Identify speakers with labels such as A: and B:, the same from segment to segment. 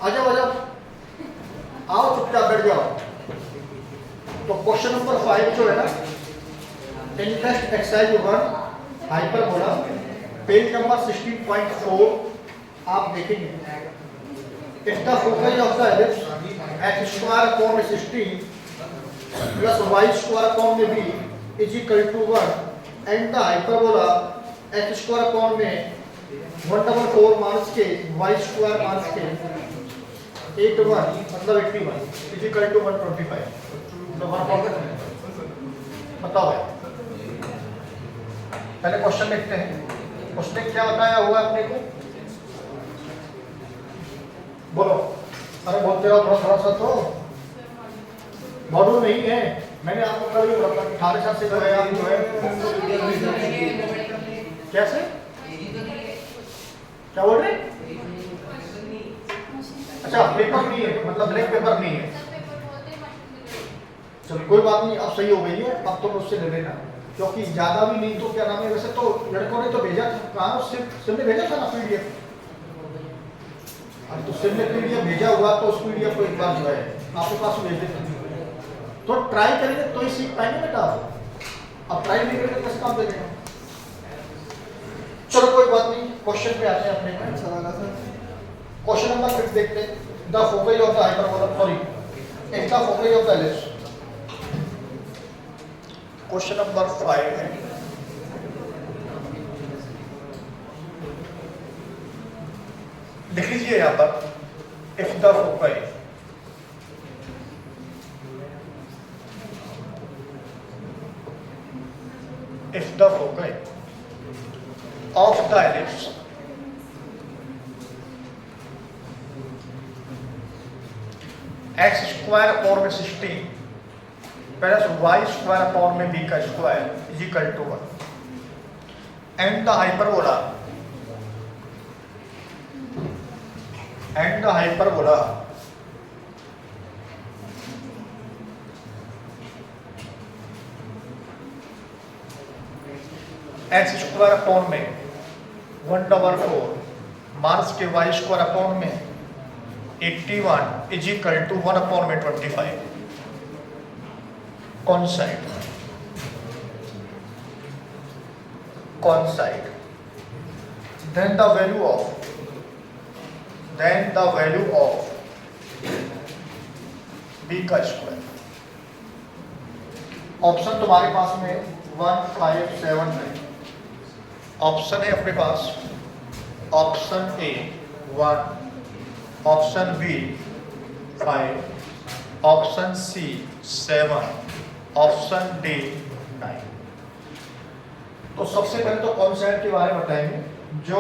A: आ जाओ आओ चुपचाप बैठ जाओ। तो क्वेश्चन नंबर 5 जो है ना, interest exercise 1 hyperbola, page number 16.4 आप देखेंगे। If the focus of the ellipse x square upon 16 plus y square upon में b is equal to 1 and the hyperbola x square upon में 1/4 माइनस के Y square minus के 81 मतलब 81 is equal to 125। तो बताओ भाई, पहले क्वेश्चन लिखते हैं। उसने क्या बताया हुआ अपने को, बोलो। अरे बोलते रहो थोड़ा सा। तो मॉड्यूल नहीं है, मैंने आपको कल ही बोला था 18 साल से जो है आप जो है कैसे क्या बोल रहे? अच्छा पेपर नहीं है, मतलब ब्लैक पेपर नहीं है। चलो कोई बात नहीं, अब सही हो गई है। अब तो मुझसे ले लेना, क्योंकि ज्यादा भी नहीं तो क्या नाम है। वैसे तो लड़कों ने तो भेजा कहाँ, सिम ने भेजा था ना पीडीएफ। अब तो सिम ने पीडीएफ भेजा हुआ तो उस पीडीएफ को एक बार जो है आपके पास भेज देते, तो ट्राई करेंगे तो ही सीख पाएंगे बेटा। अब ट्राई नहीं करेंगे कैसे काम देंगे। चलो कोई बात नहीं, क्वेश्चन पे आते हैं अपने। क्वेश्चन नंबर 6 देखते हैं। The focus of the hyperbola, sorry if the focus of the ellipse, question number 5 है। लिख लीजिए यहां पर, if the focus of the ellipse x square upon में 16 प्लस y स्क्वायर अपॉन में b का square is equal to 1 and the hyperbola x square upon में 1/4 minus के वाई स्क्वायर अपॉन में 81 इज इक्वल टू 1/25 कौन side then the value of B का square. Option तुम्हारे पास में 1 5 7 है। ऑप्शन है अपने पास, option A 1, option B 5, option C 7, option D 9। तो सबसे पहले तो कॉन्सेप्ट के बारे में बताएंगे, जो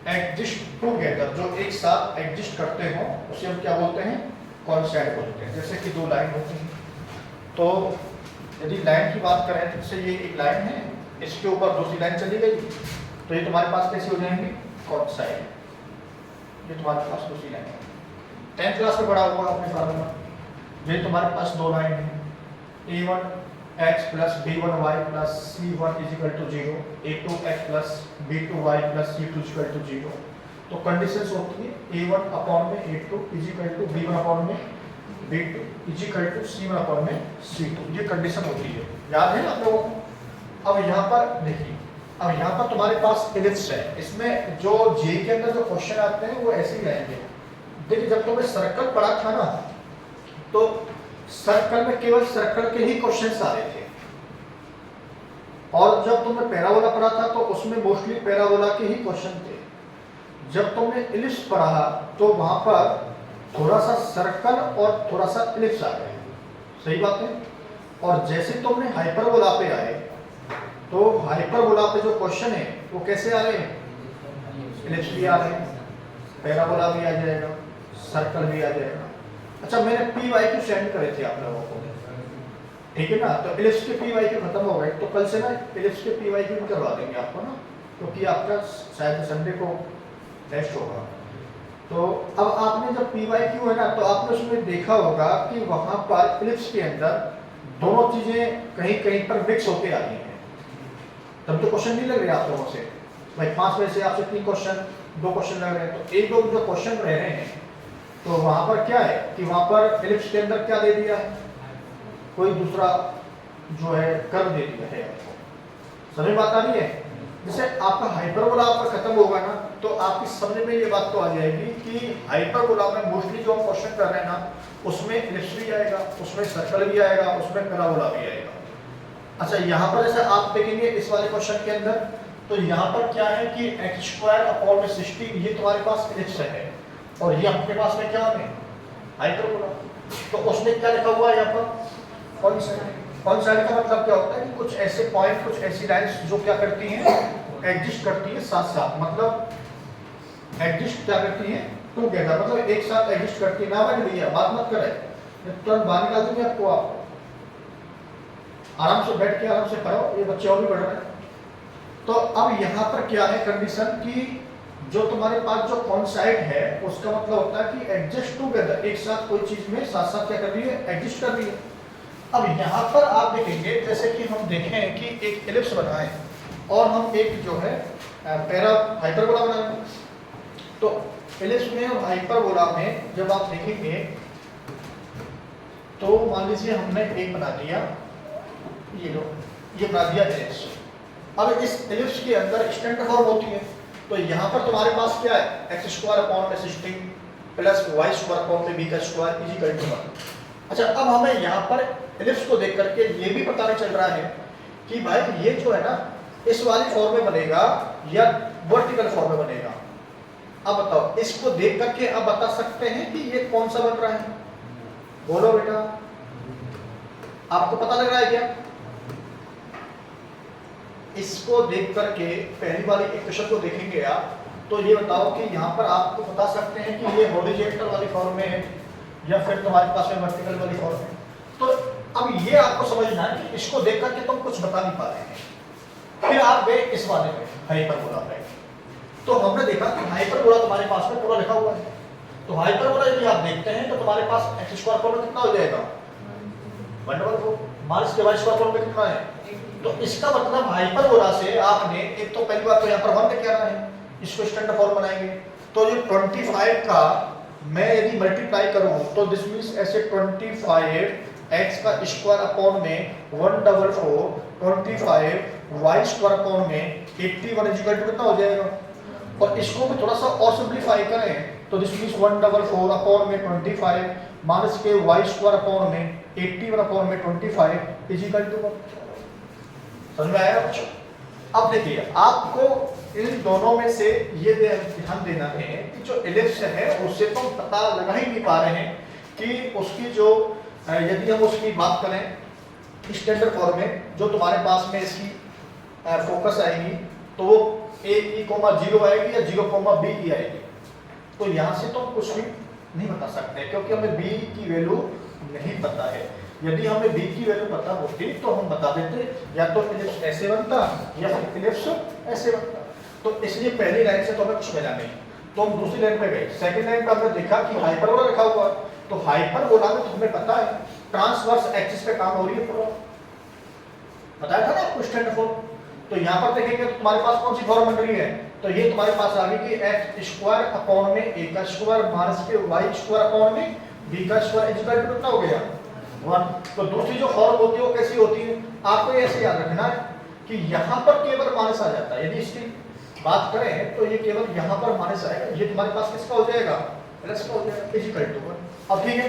A: एग्जिस्ट टुगेदर, जो एक साथ एग्जिस्ट करते हो उसे हम क्या बोलते हैं, कॉन्सेप्ट बोलते हैं। जैसे कि दो लाइन होती हैं, तो यदि लाइन की बात करें तो जैसे ये एक लाइन है, इसके ऊपर दूसरी लाइन चली गई तो ये तुम्हारे पास कैसे हो जाएंगे, कॉन्साइड। ये तुम्हारे पास दूसरी लाइन है, 10th क्लास में पढ़ा हुआ आपने फार्मूला। ये तुम्हारे पास दो लाइन है, a1x plus b1y plus c1 is equal to 0, a2x plus b2y plus c2 is equal to 0। तो कंडीशंस होती है a1 अपॉन में a2 is equal to b1 upon में b2 is equal to c1 upon में c2। ये condition होती है, याद है आप लोगों को। अब यहाँ पर देखिए, अब यहाँ पर तुम्हारे पास एलिप्स है, इसमें जो जे के अंदर जो क्वेश्चन आते हैं वो ऐसे ही रहेंगे। देखिए जब तुमने सर्कल पढ़ा था ना, तो सर्कल में केवल सर्कल के ही क्वेश्चंस आ रहे थे, और जब तुमने पैराबोला पढ़ा था तो उसमें मोस्टली पैराबोला के ही क्वेश्चन थे। जब तुमने एलिप्स पढ़ा तो वहां पर थोड़ा सा सर्कल और थोड़ा सा एलिप्स आ गए, सही बात है। और जैसे तुमने हाइपरबोला पे आए तो हाइपरबोला पे जो क्वेश्चन है वो कैसे आ रहे हैं, एलिप्स भी आ रहे हैं, पैराबोला भी आ जाएगा, सर्कल भी आ जाएगा। अच्छा मैंने पी वाई क्यू सेंड करे थे आप लोगों को, ठीक है ना। तो एलिप्स के पी वाई क्यू खत्म हो गए, तो कल से ना एलिप्स के पी वाई क्यू भी करवा देंगे आपको ना, क्योंकि आपका शायद संडे को टेस्ट होगा। तो अब आपने जब पी वाई क्यू है ना, तो आपने उसमें देखा होगा कि वहां पर एलिप्स के अंदर दोनों चीजें कहीं कहीं पर मिक्स होते आ रही हैं। तब तो क्वेश्चन नहीं लग रहे आप लोगों से भाई, 5 में से आपसे 3 क्वेश्चन दो क्वेश्चन लग रहे हैं, तो एक दो जो क्वेश्चन रह रहे हैं तो वहां पर क्या है कि वहां पर एलिप्स के अंदर क्या दे दिया है, कोई दूसरा जो है कर्व दे दिया है आपको। समझ बात आ रही है? जैसे आपका हाइपरबोला आपका खत्म होगा ना तो आपकी समझ में ये बात तो आ जाएगी कि हाइपरबोला में मोस्टली जो हम क्वेश्चन कर रहे हैं ना उसमें एलिप्स भी आएगा, उसमें सर्कल भी आएगा, उसमें पैराबोला भी आएगा। अच्छा, यहाँ पर जैसे आप देखेंगे इस वाले क्वेश्चन के अंदर तो यहाँ पर क्या है कि x² ये तुम्हारे पास एलिप्स है और ये आपके पास में क्या है हाइपरबोला। तो उसमें क्या लिखा हुआ है यहाँ पर कॉन्साइड का मतलब क्या होता है कि कुछ ऐसे पॉइंट, कुछ ऐसी लाइंस जो क्या करती हैं एग्जिस्ट करती है साथ साथ, मतलब एग्जिस्ट क्या करती है टुगेदर, मतलब एक साथ एग्जिस्ट करती है। ना भाई भैया बात मत करे, तुरंत बाहर निकाल दूंगी आपको। आप आराम से बैठ के आराम से करो, ये बच्चे और भी पढ़ रहे हैं। तो अब यहाँ पर क्या है कंडीशन कि जो तुम्हारे पास जो कॉन्साइड है उसका मतलब होता है कि एग्जिस्ट टुगेदर, एक साथ कोई चीज में साथ साथ क्या कर रही है एग्जिस्ट कर रही है। अब यहाँ पर आप देखेंगे जैसे कि हम देखें कि एक एलिप्स बनाए और हम एक जो है पैरा हाइपरबोला बनाएंगे। तो एलिप्स में और हाइपरबोला में जब आप देखेंगे तो मान लीजिए हमने एक बना दिया, ये लो ये बना दिया एलिप्स। अब इस एलिप्स के अंदर स्टैंडर्ड फॉर्म होती है तो यहाँ पर तुम्हारे पास क्या है x² प्लस y² b का स्क्वायर इज इक्वल टू 1। अच्छा, अब हमें यहाँ पर एलिप्स को देख करके ये भी पता नहीं चल रहा है कि भाई ये जो है ना इस वाली फॉर्म में बनेगा या वर्टिकल फॉर्म में बनेगा। अब बताओ, इसको देख करके अब बता सकते हैं कि ये कौन सा बन रहा है? बोलो बेटा, आपको पता लग रहा है क्या? इसको देख करके पहली वाली इक्वेशन को देखेंगे आप तो ये बताओ कि यहाँ पर आपको बता सकते हैं कि ये हॉरिजॉन्टल वाली फॉर्म में है या फिर तुम्हारे पास में वर्टिकल वाली फॉर्म है। तो अब ये आपको समझना है कि इसको देख करके तुम कुछ बता नहीं पा रहे हैं। फिर आप गए इस वाले में हाइपरबोला पे, तो हमने देखा कि हाइपरबोला तुम्हारे पास में पूरा लिखा हुआ है। तो हाइपरबोला यदि आप देखते हैं तो तुम्हारे पास x² फॉर्म में कितना हो जाएगा 1/4 माइनस के y² फॉर्म में कितना है। तो इसका मतलब हाइपरबोला से आपने एक तो पहली बात तो यहाँ पर 1 लेके आना है, इसको स्टैंडर्ड फॉर्म बनाएंगे। तो जो 25 का मैं यदि मल्टीप्लाई करूं तो दिस मींस ऐसे 25 x का स्क्वायर अपॉन में 1/4 25 y² अपॉन में 81 इज इक्वल टू कितना हो जाएगा। और इसको भी थोड़ा सा और सिंपलीफाई करें तो दिस मींस 1/4 अपॉन में 25 माइनस के y² अपॉन में 81 अपॉन में 25 इज इक्वल टू 1। समझ में आया बच्चों? अब देखिए आपको इन दोनों में से ये ध्यान देना है कि जो एलिप्स है उससे तो पता लगा ही नहीं पा रहे हैं कि उसकी जो यदि हम उसकी बात करें स्टैंडर्ड फॉर्म में जो तुम्हारे पास में इसकी फोकस आएगी तो वो a,0 आएगी या 0,b की आएगी। तो यहाँ से तो कुछ भी नहीं बता सकते क्योंकि हमें b की वैल्यू नहीं पता है। यदि हमें b की वैल्यू पता होती तो हम बता देते, या तो एलिप्स ऐसे बनता या फिर एलिप्स ऐसे बनता। तो इसलिए पहली लाइन से तो हमें कुछ मिला नहीं, तो हम दूसरी लाइन पे गए। सेकंड लाइन पे हमने देखा कि हाइपरबोला लिखा हुआ है, तो हाइपरबोला में तो हमें पता है ट्रांसवर्स एक्सिस पे काम हो रही है पूरा, बताया था ना आपको स्टैंडर्ड फॉर्म। तो यहाँ पर देखेंगे तो तुम्हारे पास कौन सी फॉर्म बन रही है, तो ये तुम्हारे पास आ गई कि x² अपॉन में a का स्क्वायर माइनस के y² अपॉन में b का स्क्वायर इज इक्वल टू कितना हो गया 1। तो दूसरी जो फॉर्म होती है वो कैसी होती है, आपको ये ऐसे याद रखना है कि यहाँ पर केवल माइनस आ जाता है। यदि इसकी बात करें तो ये केवल यहाँ पर माइनस आएगा, ये तुम्हारे पास किसका हो जाएगा प्लस का हो जाएगा इज इक्वल टू 1। अब ठीक है,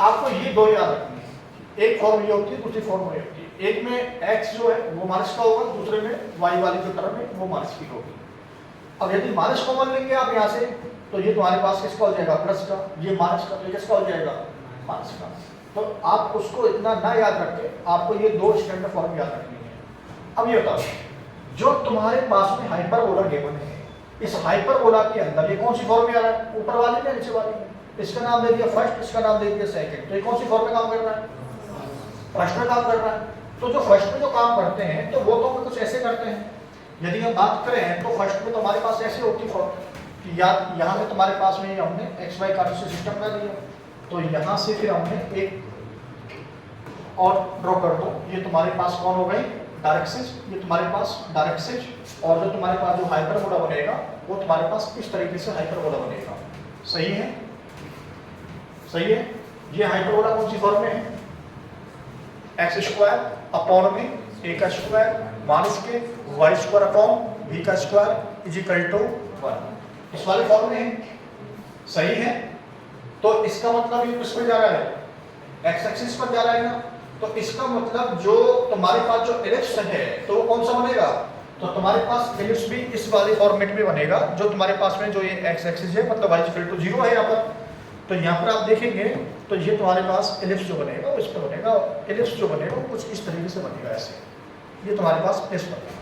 A: आपको ये दो याद रखनी है, एक फॉर्म ये होती है दूसरी फॉर्म ये होती है। एक में x जो है वो माइनस का होगा, दूसरे में y वाली जो टर्म है वो माइनस की होगी। अब यदि माइनस कॉमन लेंगे आप यहाँ से तो ये तुम्हारे पास किसका हो जाएगा प्लस का, ये माइनस का, तो ये किसका हो जाएगा माइनस का। तो आप उसको इतना ना याद रखें, आपको ये दो स्टैंडर्ड फॉर्म याद रखनी है। अब ये बताओ जो तुम्हारे पास में हाइपरबोला गिवन है, इस हाइपरबोला के अंदर ये कौन सी फॉर्म में आ रहा है, ऊपर वाले में नीचे वाले में। इसका नाम दे दिया फर्स्ट, इसका नाम दे दिया सेकंड, तो ये कौन सी फॉर्म में काम कर रहा है फर्स्ट में काम कर रहा है। तो जो फर्स्ट में जो काम करते हैं तो वो तो कुछ ऐसे करते हैं। यदि हम बात करें तो फर्स्ट में तो हमारे पास ऐसे होती फॉर्म कि यहाँ पे तुम्हारे पास में हमने एक्स वाई कार्टेशियन सिस्टम बना दिया, तो यहाँ से फिर हमने एक और ड्रॉ कर दो, ये तुम्हारे पास कौन हो गई डायरेक्सिस, ये तुम्हारे पास डायरेक्सिस, और जो तुम्हारे पास जो हाइपरबोला बनेगा वो तुम्हारे पास इस तरीके से हाइपरबोला बनेगा। सही है, सही है। ये हाइपरबोला कौन सी फॉर्म में है? एक्स स्क्वायर अपॉन में ए का स्क्वायर माइनस के वाई स्क्वायर अपॉन बी का स्क्वायर इज इक्वल टू 1, इस वाले फॉर्म में है। सही है। तो इसका मतलब ये किस पे जा रहा है? एक्स एक्सिस पर जा रहा है ना। तो इसका मतलब जो तुम्हारे पास जो एलिप्स है तो वो कौन सा बनेगा? तो तुम्हारे पास एलिप्स भी इस वाले फॉर्मेट में बनेगा, जो तुम्हारे पास में जो ये एक्स एक्सिस है मतलब y इक्वल टू 0 है यहाँ पर। तो यहाँ पर आप देखेंगे तो ये तुम्हारे पास एलिप्स जो बनेगा वो इस पर बनेगा। एलिप्स जो बनेगा वो कुछ इस तरीके से बनेगा, ऐसे। ये तुम्हारे पास एलिप्स बनेगा।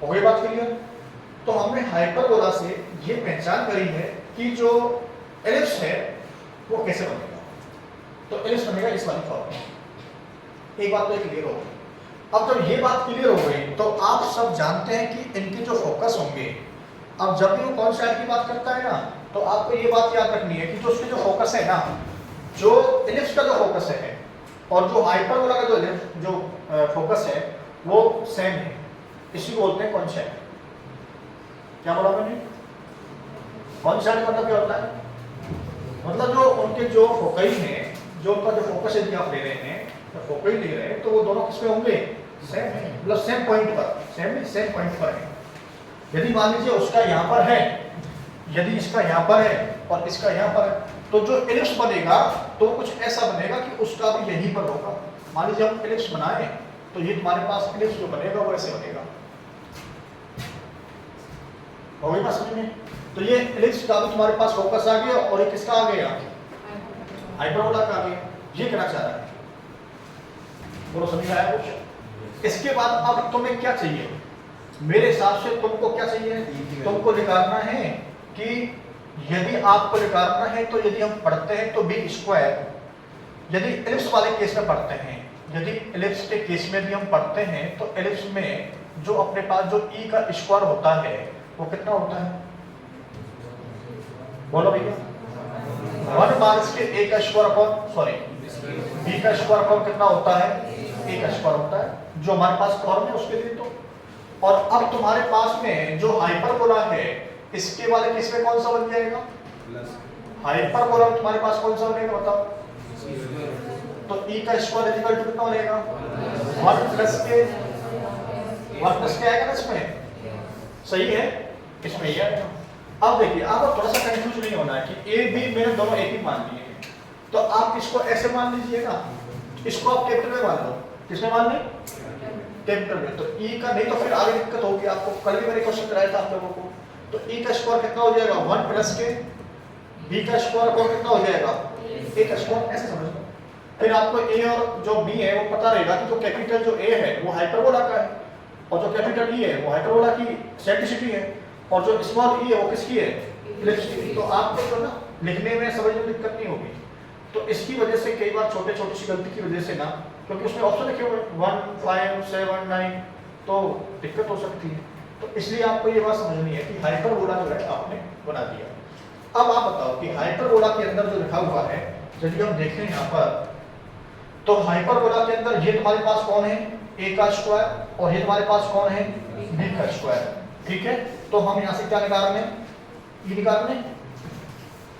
A: हो गई बात क्लियर? तो हमने हाइपरबोला से ये पहचान करी है कि जो एलिप्स है वो कैसे बनेगा। तो एलिप्स बनेगा इस वाली फॉर्म में। एक बात तो क्लियर हो गई। अब जब ये बात क्लियर हो गई तो आप सब जानते हैं कि इनके जो फोकस होंगे, अब जब भी वो कौन साइड की बात करता है ना, तो आपको ये बात याद रखनी है कि जो उसके जो फोकस है ना, जो एलिप्स का जो फोकस है और जो हाइपरबोला का जो फोकस है वो सेम है। इसी को बोलते हैं कॉन्सेंट। क्या बोला मैंने? कॉन्सेंट मतलब क्या होता है? मतलब जो उनके जो फोकई हैं, जो उनका जो फोकस यदि आप ले रहे हैं, तो फोकई ले रहे हैं तो वो दोनों किस पे होंगे? सेम है, मतलब सेम पॉइंट पर। सेम पॉइंट पर है। यदि मान लीजिए उसका यहाँ पर है, यदि इसका यहाँ पर है और इसका यहाँ पर है, तो जो एलिप्स बनेगा तो कुछ ऐसा बनेगा कि उसका भी यहीं पर होगा। मान लीजिए हम एलिप्स बनाए तो ये तुम्हारे पास एलिप्स जो बनेगा वो ऐसे बनेगा। हो गई बात समझ में? तो ये एलिप्स का भी तुम्हारे पास फोकस आ गया और ये किसका आ गया? हाइपरबोला का आ गया। ये कहना चाह रहा है, बोलो समझ में आया कुछ? इसके बाद अब तुम्हें क्या चाहिए? मेरे हिसाब से तुमको क्या चाहिए? तुमको निकालना है कि यदि आपको निकालना है तो यदि हम पढ़ते हैं तो बी स्क्वायर, यदि एलिप्स वाले केस में पढ़ते हैं, यदि एलिप्स के केस में भी हम पढ़ते हैं तो एलिप्स में जो अपने पास जो ई का स्क्वायर होता है वो कितना होता है? बोलो भैया। 1 माइनस के ए का स्क्वायर अपॉन सॉरी बी का स्क्वायर अपॉन कितना होता है? ए का स्क्वायर होता है, जो हमारे पास फॉर्म है उसके लिए। तो और अब तुम्हारे पास में जो हाइपरबोला है इसके वाले केस में कौन सा बन जाएगा? हाइपरबोला में तुम्हारे पास कौन सा बनेगा बताओ? तो ई का स्क्वायर इक्वल टू कितना बनेगा? 1 प्लस के आएगा ना इसमें। सही है, इसमें ये आएगा। अब देखिए, आपको थोड़ा सा कंफ्यूज नहीं होना है कि ए बी मैंने दोनों एक ही मान लिए हैं, तो आप इसको ऐसे मान लीजिएगा, इसको आप कैपिटल में मान लो। किसमें मान लें? कैपिटल में। तो ई का नहीं तो फिर आगे दिक्कत होगी आपको। कल भी मैंने क्वेश्चन कराया था आप लोगों को। तो ई का स्क्वायर कितना हो जाएगा? 1 प्लस के बी का स्क्वायर अपॉन कितना हो जाएगा? ए का स्क्वायर। ऐसे समझ लो। फिर आपको ए और जो बी है वो पता रहेगा कि जो कैपिटल जो ए है वो हाइपरबोला का है और जो कैपिटल ई है वो हाइपरबोला की सेंट्रिसिटी है और जो स्मॉल ई है वो किसकी है? एलिप्स की। तो आपको जो ना लिखने में समझने में दिक्कत नहीं होगी। तो इसकी वजह से कई बार छोटे छोटी सी गलती की वजह से ना, क्योंकि उसमें ऑप्शन लिखे हुए 1 5 7 9, तो दिक्कत हो सकती है। तो इसलिए आपको ये बात समझनी है कि हाइपरबोला जो है आपने बना दिया। अब आप बताओ कि हाइपरबोला के अंदर जो लिखा हुआ है, यदि हम देखें यहाँ पर, तो हाइपरबोला के अंदर ये तुम्हारे पास कौन है? ए का स्क्वायर, और ये तुम्हारे पास कौन है? बी का स्क्वायर। ठीक है, तो हम यहाँ से क्या निकाल रहे हैं? ये निकाल रहे हैं,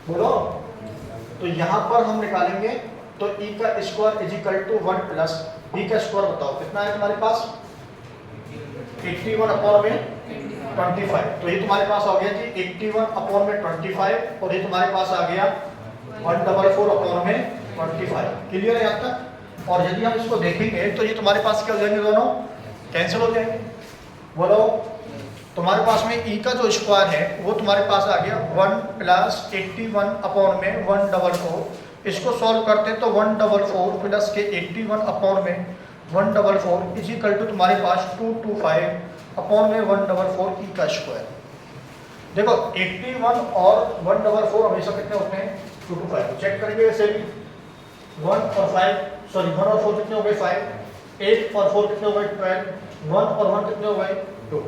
A: बोलो। तो यहाँ पर हम निकालेंगे तो ई का square is equal to 1 plus B का स्क्वायर। बताओ कितना है तुम्हारे पास? 81 अपॉन में 25। तो ये तुम्हारे पास आ गया जी 81 अपॉन में 25, और ये तुम्हारे पास आ गया 144 अपॉन में 25। क्लियर है यहाँ तक? और यदि हम इसको देखेंगे तो ये तुम्हारे पास क्या हो जाएंगे? दोनों कैंसिल हो जाएंगे। बोलो, तुम्हारे पास में ई का जो स्क्वायर है वो तुम्हारे पास आ गया 1 प्लस 81 अपॉन में 144। इसको सॉल्व करते तो 144 प्लस के 81 अपॉन में 144 इज इक्वल टू तुम्हारे पास 225 अपॉन में 144 ई का स्क्वायर। देखो 81 और 144 हमेशा कितने होते हैं? 225। चेक करेंगे वैसे भी 1 और 4 कितने हो गए? 5। 8 और 4 कितने हो गए? 12। 1 और 1 कितने हो गए? 2।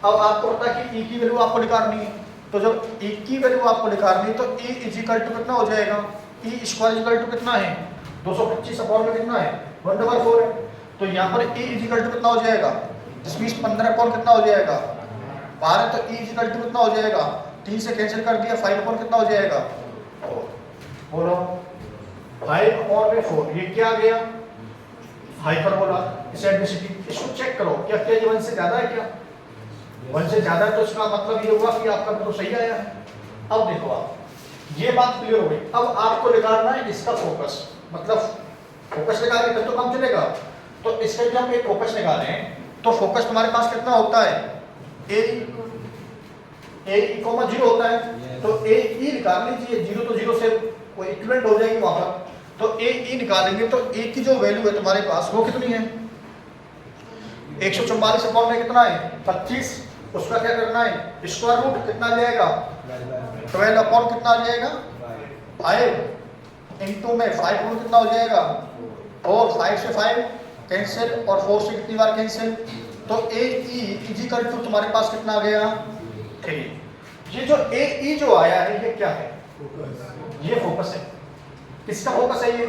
A: अब आपको पता है कि ई की वैल्यू आपको निकालनी है, तो जब ई की वैल्यू आपको निकालनी है तो ई इज इक्वल टू कितना हो जाएगा? ई स्क्वायर इक्वल टू कितना है? 225 अपॉन में कितना है? 144 है। तो तो यहाँ पर e इजिकल टू कितना हो जाएगा, 15 अपॉन कितना हो जाएगा 12, तो e इजिकल टू कितना हो जाएगा 3 से कैंसिल कर दिया 5 अपॉन कितना हो जाएगा 4। बोलो 5 अपॉन 4, ये क्या आ गया हाइपरबोला इसेंट्रिसिटी। इसको चेक करो क्या क्या ये 1 से ज्यादा है, क्या 1 से ज्यादा है, तो इसका मतलब ये हुआ कि आपका तो सही आया है। अब देखो आप, ये बात क्लियर हो गई। अब आपको निकालना है इसका फोकस, मतलब फोकस निकालने तब तो काम चलेगा। तो इसका जब हम एक फोकस निकालें तो फोकस तुम्हारे पास कितना होता है, ए कॉमा 0 होता है, तो ए ई निकाल लीजिए, 0 तो 0 से कोई इक्विवेलेंट हो जाएगी वहां पर, तो ए ई निकालेंगे तो ए की जो वैल्यू है तुम्हारे पास वो कितनी है 144 अपॉन में कितना है 25, उसका क्या करना है स्क्वायर रूट कितना आ जाएगा 12 अपॉन कितना आ जाएगा 5 इंटू में 5 अपॉन कितना हो जाएगा, और 5 से 5 कैंसिल और 4 से कितनी बार कैंसिल, तो ए ई इजिकल टू तुम्हारे पास कितना आ गया 3। ये जो ए ई जो आया है ये क्या है, ये फोकस है। किसका फोकस है, ये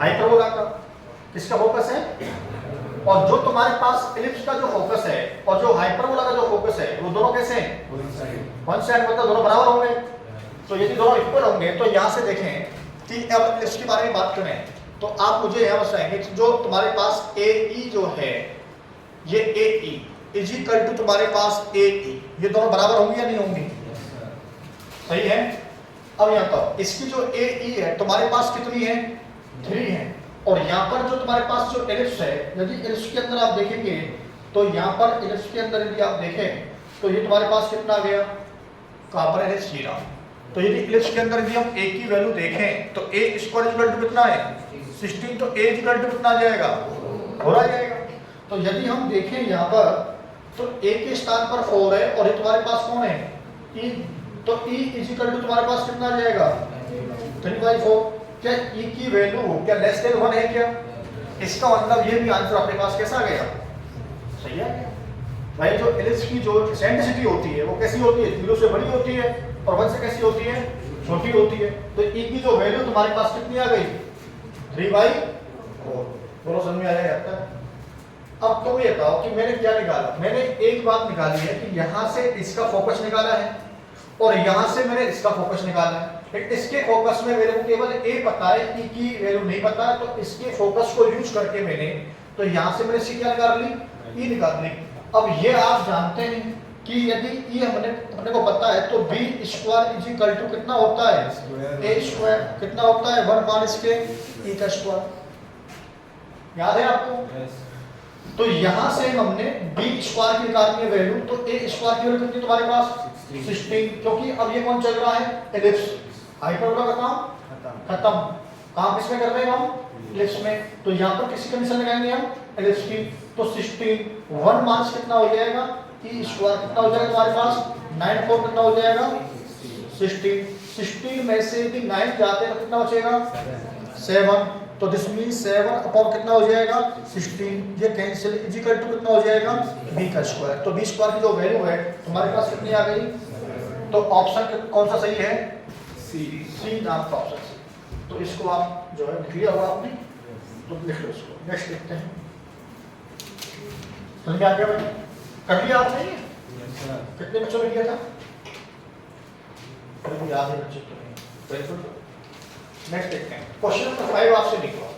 A: हाइपरबोला का। किसका फोकस है, और जो तुम्हारे पास इलिप्स का जो फोकस है और जो हाइपरबोला का जो फोकस है वो दोनों कैसे हैं, वन साइड, मतलब दोनों बराबर होंगे। तो यदि दोनों इक्वल होंगे तो यहाँ से देखें कि अब इसके बारे में बात करें तो आप मुझे यह बताएंगे कि जो तुम्हारे पास ए ई जो है, ये ए ई इजिकल टू तुम्हारे पास ए ई, ये दोनों बराबर होंगी या नहीं होंगी, सही है। अब यहाँ पर इसकी जो ए ई है तुम्हारे पास कितनी है 3 है, और यहाँ पर जो तुम्हारे पास जो एलिप्स है, यदि एलिप्स के अंदर आप देखेंगे तो यहाँ पर एलिप्स के अंदर यदि आप देखें तो ये तुम्हारे पास कितना आ गया, कहाँ पर है 0। तो यदि एलिप्स के अंदर यदि हम a की वैल्यू देखें तो a स्क्वायर इक्वल टू कितना है 16, तो a इक्वल टू कितना आ जाएगा 4 आ जाएगा। तो यदि हम देखें यहाँ पर तो a के स्थान पर 4 है और ये तुम्हारे पास कौन है e, तो e इक्वल टू तुम्हारे पास कितना आ जाएगा 3/4। क्या e की वैल्यू क्या लेस देन 1 है क्या, इसका मतलब ये भी आंसर अपने पास कैसा आ गया, सही आ गया। भाई जो एलिप्स की जो इसेंट्रिसिटी होती है वो कैसी होती है, 0 से बड़ी होती है और 1 से कैसी होती है, छोटी होती है। तो e की जो वैल्यू तुम्हारे पास कितनी आ गई 3/4। बोलो समझ में आ जाएगा। अब तुम ये बताओ कि मैंने क्या निकाला, मैंने एक बात निकाली है कि यहाँ से इसका फोकस निकाला है और यहाँ से मैंने इसका फोकस निकाला है। इसके फोकस में मेरे को केवल ए पता है, ई की वैल्यू नहीं पता है, तो इसके फोकस को यूज करके मैंने तो यहाँ से मैंने सी क्या निकाल ली, ई निकाल ली। अब ये आप जानते हैं कि यदि ई अपने को पता है तो B square is equal to कितना होता है ए स्क्वायर, कितना होता है 1 माइनस के ई का स्क्वायर, याद है आपको। तो यहाँ से हमने बी स्क्वायर की निकालनी है वैल्यू, तो ए स्क्वायर की वैल्यू कितनी तुम्हारे पास 16, क्योंकि अब ये कौन चल रहा है एलिप्स, हाइपरबोला का काम खत्म, काम किसमें कर रहे हैं हम एलिप्स में। तो यहाँ पर किसी कंडीशन लगाएंगे हम एलिप्स की, तो 16 1 माइनस कितना हो जाएगा ई स्क्वायर, कितना हो जाएगा तुम्हारे पास 9 4 कितना हो जाएगा 16 में से यदि 9 जाते हैं तो कितना बचेगा 7, तो दिस मींस 7 अपॉन कितना हो जाएगा 16, ये कैंसिल इज इक्वल टू कितना हो जाएगा b का स्क्वायर। तो b स्क्वायर की जो वैल्यू है तुम्हारे पास कितनी आ गई, तो ऑप्शन कौन सा सही है सी नाम का ऑप्शन सी। तो इसको आप जो है लिख लिया होगा आपने, तो लिख लो इसको। नेक्स्ट देखते हैं, समझ में आ गया भाई, कर लिया आपने ये कितने बच्चों ने किया था, याद है बच्चे तो नहीं, वेरी गुड। नेक्स्ट देखते हैं, क्वेश्चन नंबर 5 आपसे नहीं हुआ,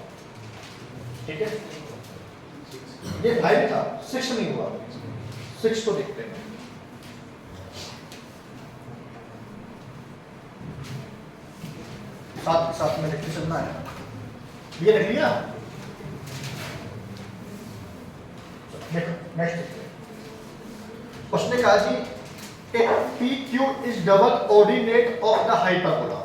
A: ठीक है, ये 5 था 6 नहीं हुआ, 6 को देखते हैं। साथ के साथ में लिखते चलना है, ये लिख लिया। देखो नेक्स्ट देखते हैं, उसने कहा G P Q is double ordinate of the hyperbola.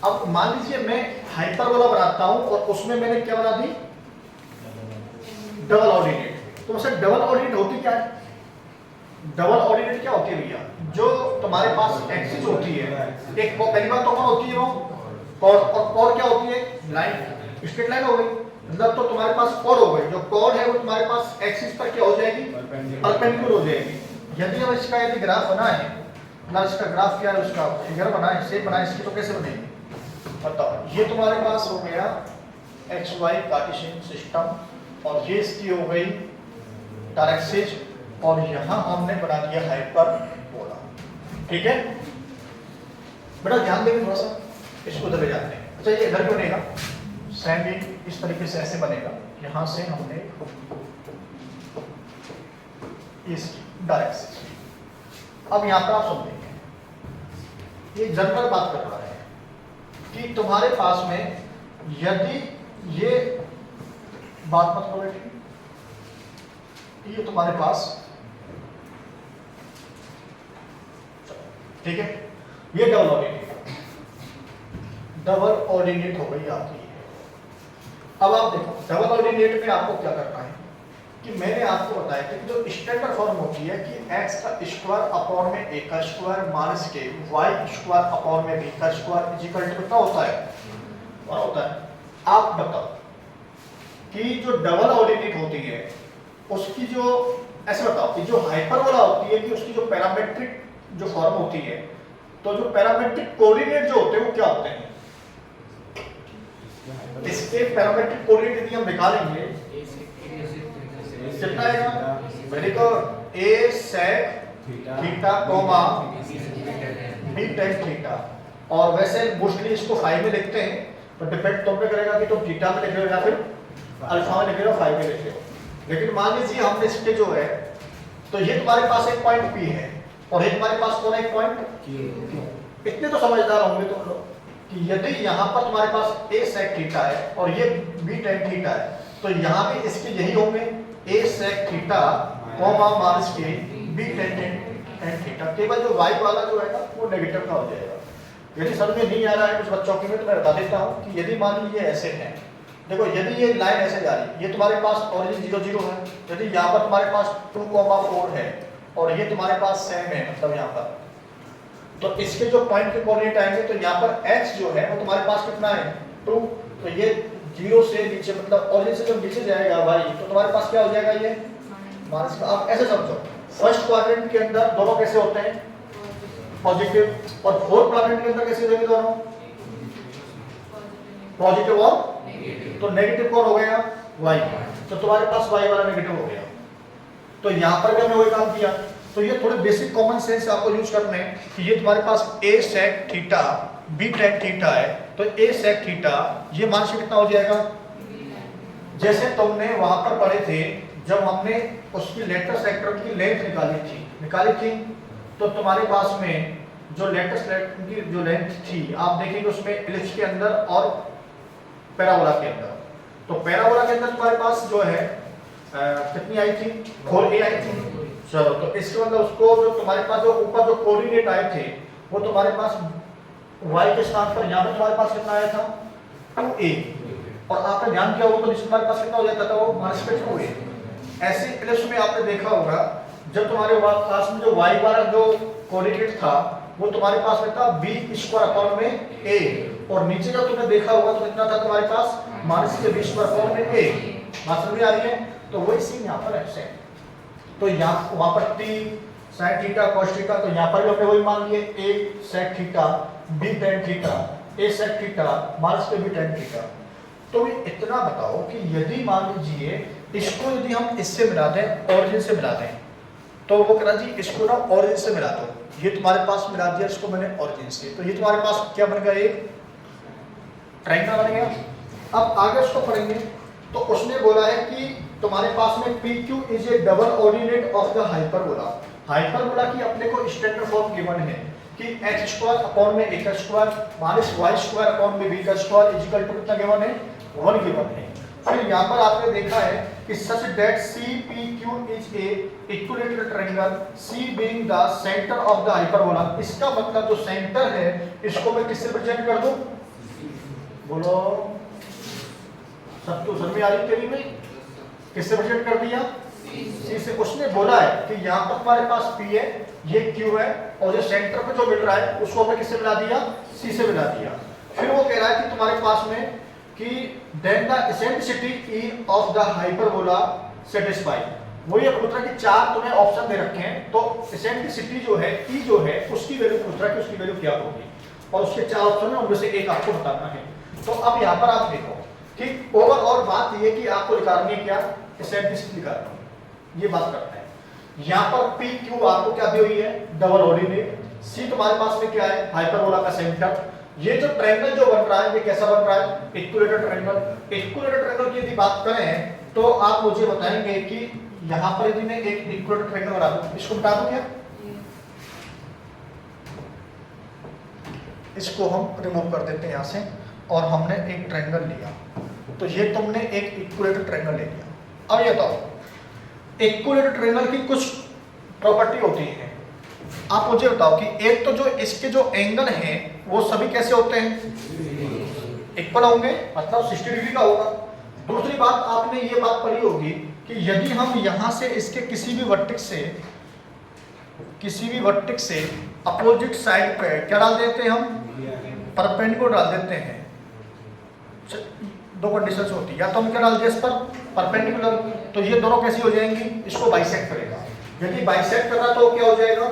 A: अब मान लीजिए मैं हाइपरबोला बनाता हूं और उसमें मैंने क्या बना दी डबल ऑर्डिनेट। तो सर डबल ऑर्डिनेट होती क्या है, डबल ऑर्डिनेट क्या होती है भैया, जो तुम्हारे पास एक्सिस होती है, एक पहली बात तो कौन होती है वो कॉर्ड, और कॉर्ड क्या होती है लाइन, स्ट्रेट लाइन हो गई, मतलब तो तुम्हारे पास कॉर्ड हो गई, जो कॉर्ड है वो तुम्हारे पास एक्सिस पर क्या हो जाएगी परपेंडिकुलर हो जाएगी। यदि हम इसका यदि ग्राफ बनाए ना, इसका ग्राफ क्या है, उसका फिगर बनाए, शेप बनाए इसकी, तो कैसे बनेगी बताओ। ये तुम्हारे पास हो गया एक्स वाई कार्टेशियन सिस्टम, और ये इसकी हो गई डायरेक्ट्रिक्स, और यहाँ हमने बना दिया हाइपरबोला। ठीक है बेटा, ध्यान देंगे थोड़ा सा, इसको उधर ले जाते हैं। अच्छा ये इधर क्यों बनेगा, सेम भी इस तरीके से ऐसे बनेगा, यहाँ से हमने इस डायरेक्ट्रिक्स। अब यहाँ पर आप समझेंगे, ये जनरल बात कर रहा है कि तुम्हारे पास में यदि ये बात मत करो बेटी, ये तुम्हारे पास, ठीक है, ये डबल ऑर्डिनेट हो गई आपकी। अब आप देखो डबल ऑर्डिनेट में आपको क्या करना है कि मैंने आपको बताया कि जो स्टैंडर्ड फॉर्म होती है कि x का स्क्वायर अपॉन में a का स्क्वायर माइनस के y स्क्वायर अपॉन में b का स्क्वायर इक्वल टू कितना होता है, और होता है। आप बताओ कि जो डबल ऑर्डिनेट होती है उसकी जो, ऐसे बताओ कि जो हाइपरबोला होती है कि उसकी जो पैरामेट्रिक जो फॉर्म होती है, तो जो पैरामेट्रिक कोऑर्डिनेट जो होते हैं वो क्या होते हैं, इसके पैरामेट्रिक कोऑर्डिनेट यदि हम निकालेंगे कितना आएगा, very good, a sec theta coma b tan theta. और वैसे मोस्टली इसको फाई में लिखते हैं, तो डिपेंड तुम पे करेगा कि तुम थीटा में लिख रहे हो या फिर अल्फा में लिख रहे हो, फाई में लिख रहे हो। लेकिन मान लीजिए हमने इसके जो है, तो ये तुम्हारे पास एक पॉइंट P है और ये तुम्हारे पास कौन है, एक पॉइंट Q। इतने तो समझदार होंगे तुम लोग कि यदि यहाँ पर तुम्हारे पास a sec थीटा है और ये b tan थीटा है, तो यहाँ पे इसके यही होंगे a sec theta comma minus के b tan थीटा। केवल जो y वाला जो है ना वो नेगेटिव का हो जाएगा। यदि समझ में नहीं आ रहा है कुछ बच्चों के में, तो मैं बता देता हूँ कि यदि मान लीजिए ऐसे है, देखो यदि ये लाइन ऐसे जा रही है, ये तुम्हारे पास ओरिजिन 0 0 है, यदि यहाँ पर तुम्हारे पास 2,4 है और ये तुम्हारे पास सेम है, मतलब यहाँ पर, तो इसके जो पॉइंट के कोऑर्डिनेट आएंगे, तो यहाँ पर x जो है वो तुम्हारे पास कितना है 2, तो ये 0 से नीचे, मतलब ओरिजिन से जब नीचे जाएगा y, तो तुम्हारे पास क्या हो जाएगा, ये माइनस का। आप ऐसे समझो, फर्स्ट क्वाड्रेंट के अंदर दोनों कैसे होते हैं, पॉजिटिव, और फोर्थ क्वाड्रेंट के अंदर कैसे होंगे दोनों, पॉजिटिव और तो नेगेटिव कौन हो गया, y, तो तुम्हारे पास y वाला नेगेटिव हो गया। तो यहाँ पर भी हमने वही काम किया। तो ये थोड़े बेसिक कॉमन सेंस आपको यूज करने हैं कि ये तुम्हारे पास a sec theta b tan theta है, तो a sec थीटा ये मान से कितना हो जाएगा, जैसे तुमने वहां पर पढ़े थे जब हमने उसकी लेटर सेक्टर की लेंथ निकाली थी, तो तुम्हारे पास में जो लेटर सेक्टर की जो लेंथ थी, आप देखेंगे उसमें इलिप्स के अंदर और पैराबोला के अंदर, तो पैराबोला के अंदर तुम्हारे पास जो है कितनी आई थी, 4a आई थी। चलो, तो इसके मतलब उसको जो तुम्हारे पास जो ऊपर जो कोऑर्डिनेट आए थे वो तुम्हारे पास y के स्थान पर यहाँ पे तुम्हारे पास कितना आया था 2a, और आपने ध्यान किया होगा तो नीचे तुम्हारे पास कितना हो जाता था, वो माइनस 2a। ऐसे इलिप्स में आपने देखा होगा जब तुम्हारे पास में जो y वाला जो कोऑर्डिनेट था वो तुम्हारे पास में था b स्क्वायर अपॉन में a, और नीचे जब तुमने देखा होगा तो कितना था तुम्हारे पास माइनस के b स्क्वायर अपॉन में a। बात समझ में आ रही है? तो वही सीन यहाँ पर है। तो यहाँ वहां पर t sin theta cos theta, तो यहाँ पर भी हमने वही मान लिए a sec theta b tan theta a sec theta minus के b tan थीटा। तो इतना बताओ कि यदि मान लीजिए इसको यदि हम इससे मिला दें, ऑरिजिन से मिला दें, तो वो कह रहा जी इसको ना ऑरिजिन से मिला दो, ये तुम्हारे पास मिला दिया इसको मैंने ऑरिजिन से, तो ये तुम्हारे पास क्या बन गया, एक ट्रायंगल बन गया। अब आगे उसको पढ़ेंगे, तो उसने बोला है कि तुम्हारे पास में PQ is A double ordinate of the hyperbola. Hyperbola की अपने को स्टैंडर्ड फॉर्म गिवन है कि x स्क्वायर अपॉन में a का square minus y square upon में b का स्क्वायर इक्वल टू कितना गिवन है, 1 गिवन है। फिर यहाँ पर आपने देखा है कि such that CPQ is a equilateral triangle, C being the centre of the hyperbola. इसका मतलब जो सेंटर है इसको मैं किससे रिप्रेजेंट कर दूं, बोलो सब तो समझ में आ रही तेरी में, किससे रिप्रेजेंट कर दिया, C से। उसने बोला है कि यहाँ पर तुम्हारे पास P है, ये Q है, और जो सेंटर पे जो मिल रहा है उसको हमने किससे मिला दिया, C से मिला दिया। फिर वो कह रहा है कि तुम्हारे पास में कि then the eccentricity E of the hyperbola satisfy. वही पूछ रहा कि चार तुम्हें ऑप्शन दे रखे हैं, तो एसेंट्रिसिटी जो है E जो है उसकी वैल्यू पूछ रहा है कि उसकी वैल्यू क्या होगी, और उसके चार ऑप्शन है उनमें से एक आपको बताना है। तो अब यहाँ पर आप देखो ठीक। ओवरऑल बात ये कि आपको निकालनी है क्या, इसेंट्रिसिटी निकालनी है, ये बात करते हैं। यहाँ पर पी क्यू आपको क्या दी हुई है, डबल ऑर्डिनेट। सी तुम्हारे पास में क्या है, हाइपरबोला का सेंटर। ये जो ट्रायंगल जो बन रहा है, ये कैसा बन रहा है, इक्विलेटरल ट्रायंगल। इक्विलेटरल ट्रायंगल की यदि बात करें तो आप मुझे बताएंगे कि यहाँ पर यदि मैं एक इक्विलेटरल ट्रायंगल बना दूं, इसको बता दूं क्या, इसको हम रिमूव कर देते हैं यहाँ से, और हमने एक ट्रायंगल लिया, तो ये तुमने एक इक्विलेटरल ट्रायंगल ले लिया। अब ये बताओ, इक्विलेटरल ट्रायंगल की कुछ प्रॉपर्टी होती है, आप मुझे बताओ कि एक तो जो इसके जो एंगल हैं वो सभी कैसे होते हैं, इक्वल होंगे, मतलब 60 डिग्री का होगा। दूसरी बात, आपने ये बात पढ़ी होगी कि यदि हम यहां से इसके किसी भी वर्टेक्स से अपोजिट साइड पे क्या डाल देते हैं, हम परपेंडिकुलर डाल देते हैं। दो कंडीशंस होती है, या तो हम क्या डाल दें इस पर परपेंडिकुलर, तो ये दोनों कैसी हो जाएंगी, इसको बाइसेक्ट करेगा। यदि बाइसेक्ट कर रहा तो क्या हो जाएगा,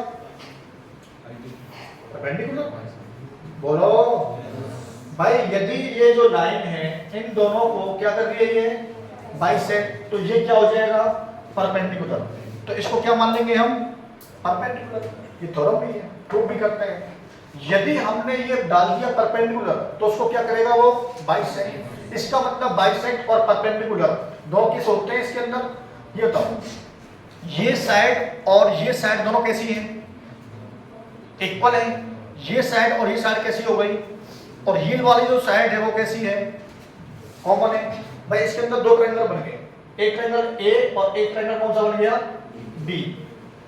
A: परपेंडिकुलर। बोलो भाई, यदि ये जो लाइन है इन दोनों को क्या कर रही है, ये बाइसेक्ट, तो ये क्या हो जाएगा, परपेंडिकुलर। तो इसको क्या मान लेंगे हम, परपेंडिकुलर। ये थ्योरम भी है, प्रूफ भी करते हैं। यदि हमने ये डाल दिया परपेंडिकुलर तो उसको क्या करेगा, वो बाइसेक्ट। इसका मतलब बाइसेक्ट और परपेंडिकुलर दो किस होते हैं इसके अंदर, ये बताओ। ये साइड और ये साइड दोनों कैसी हैं, इक्वल है। ये साइड और ये साइड कैसी हो गई, और ये वाली जो साइड है वो कैसी है, कॉमन है। भाई इसके अंदर दो ट्रायंगल बन गए, एक ट्रायंगल ए और एक ट्रायंगल कौन सा बन गया, बी।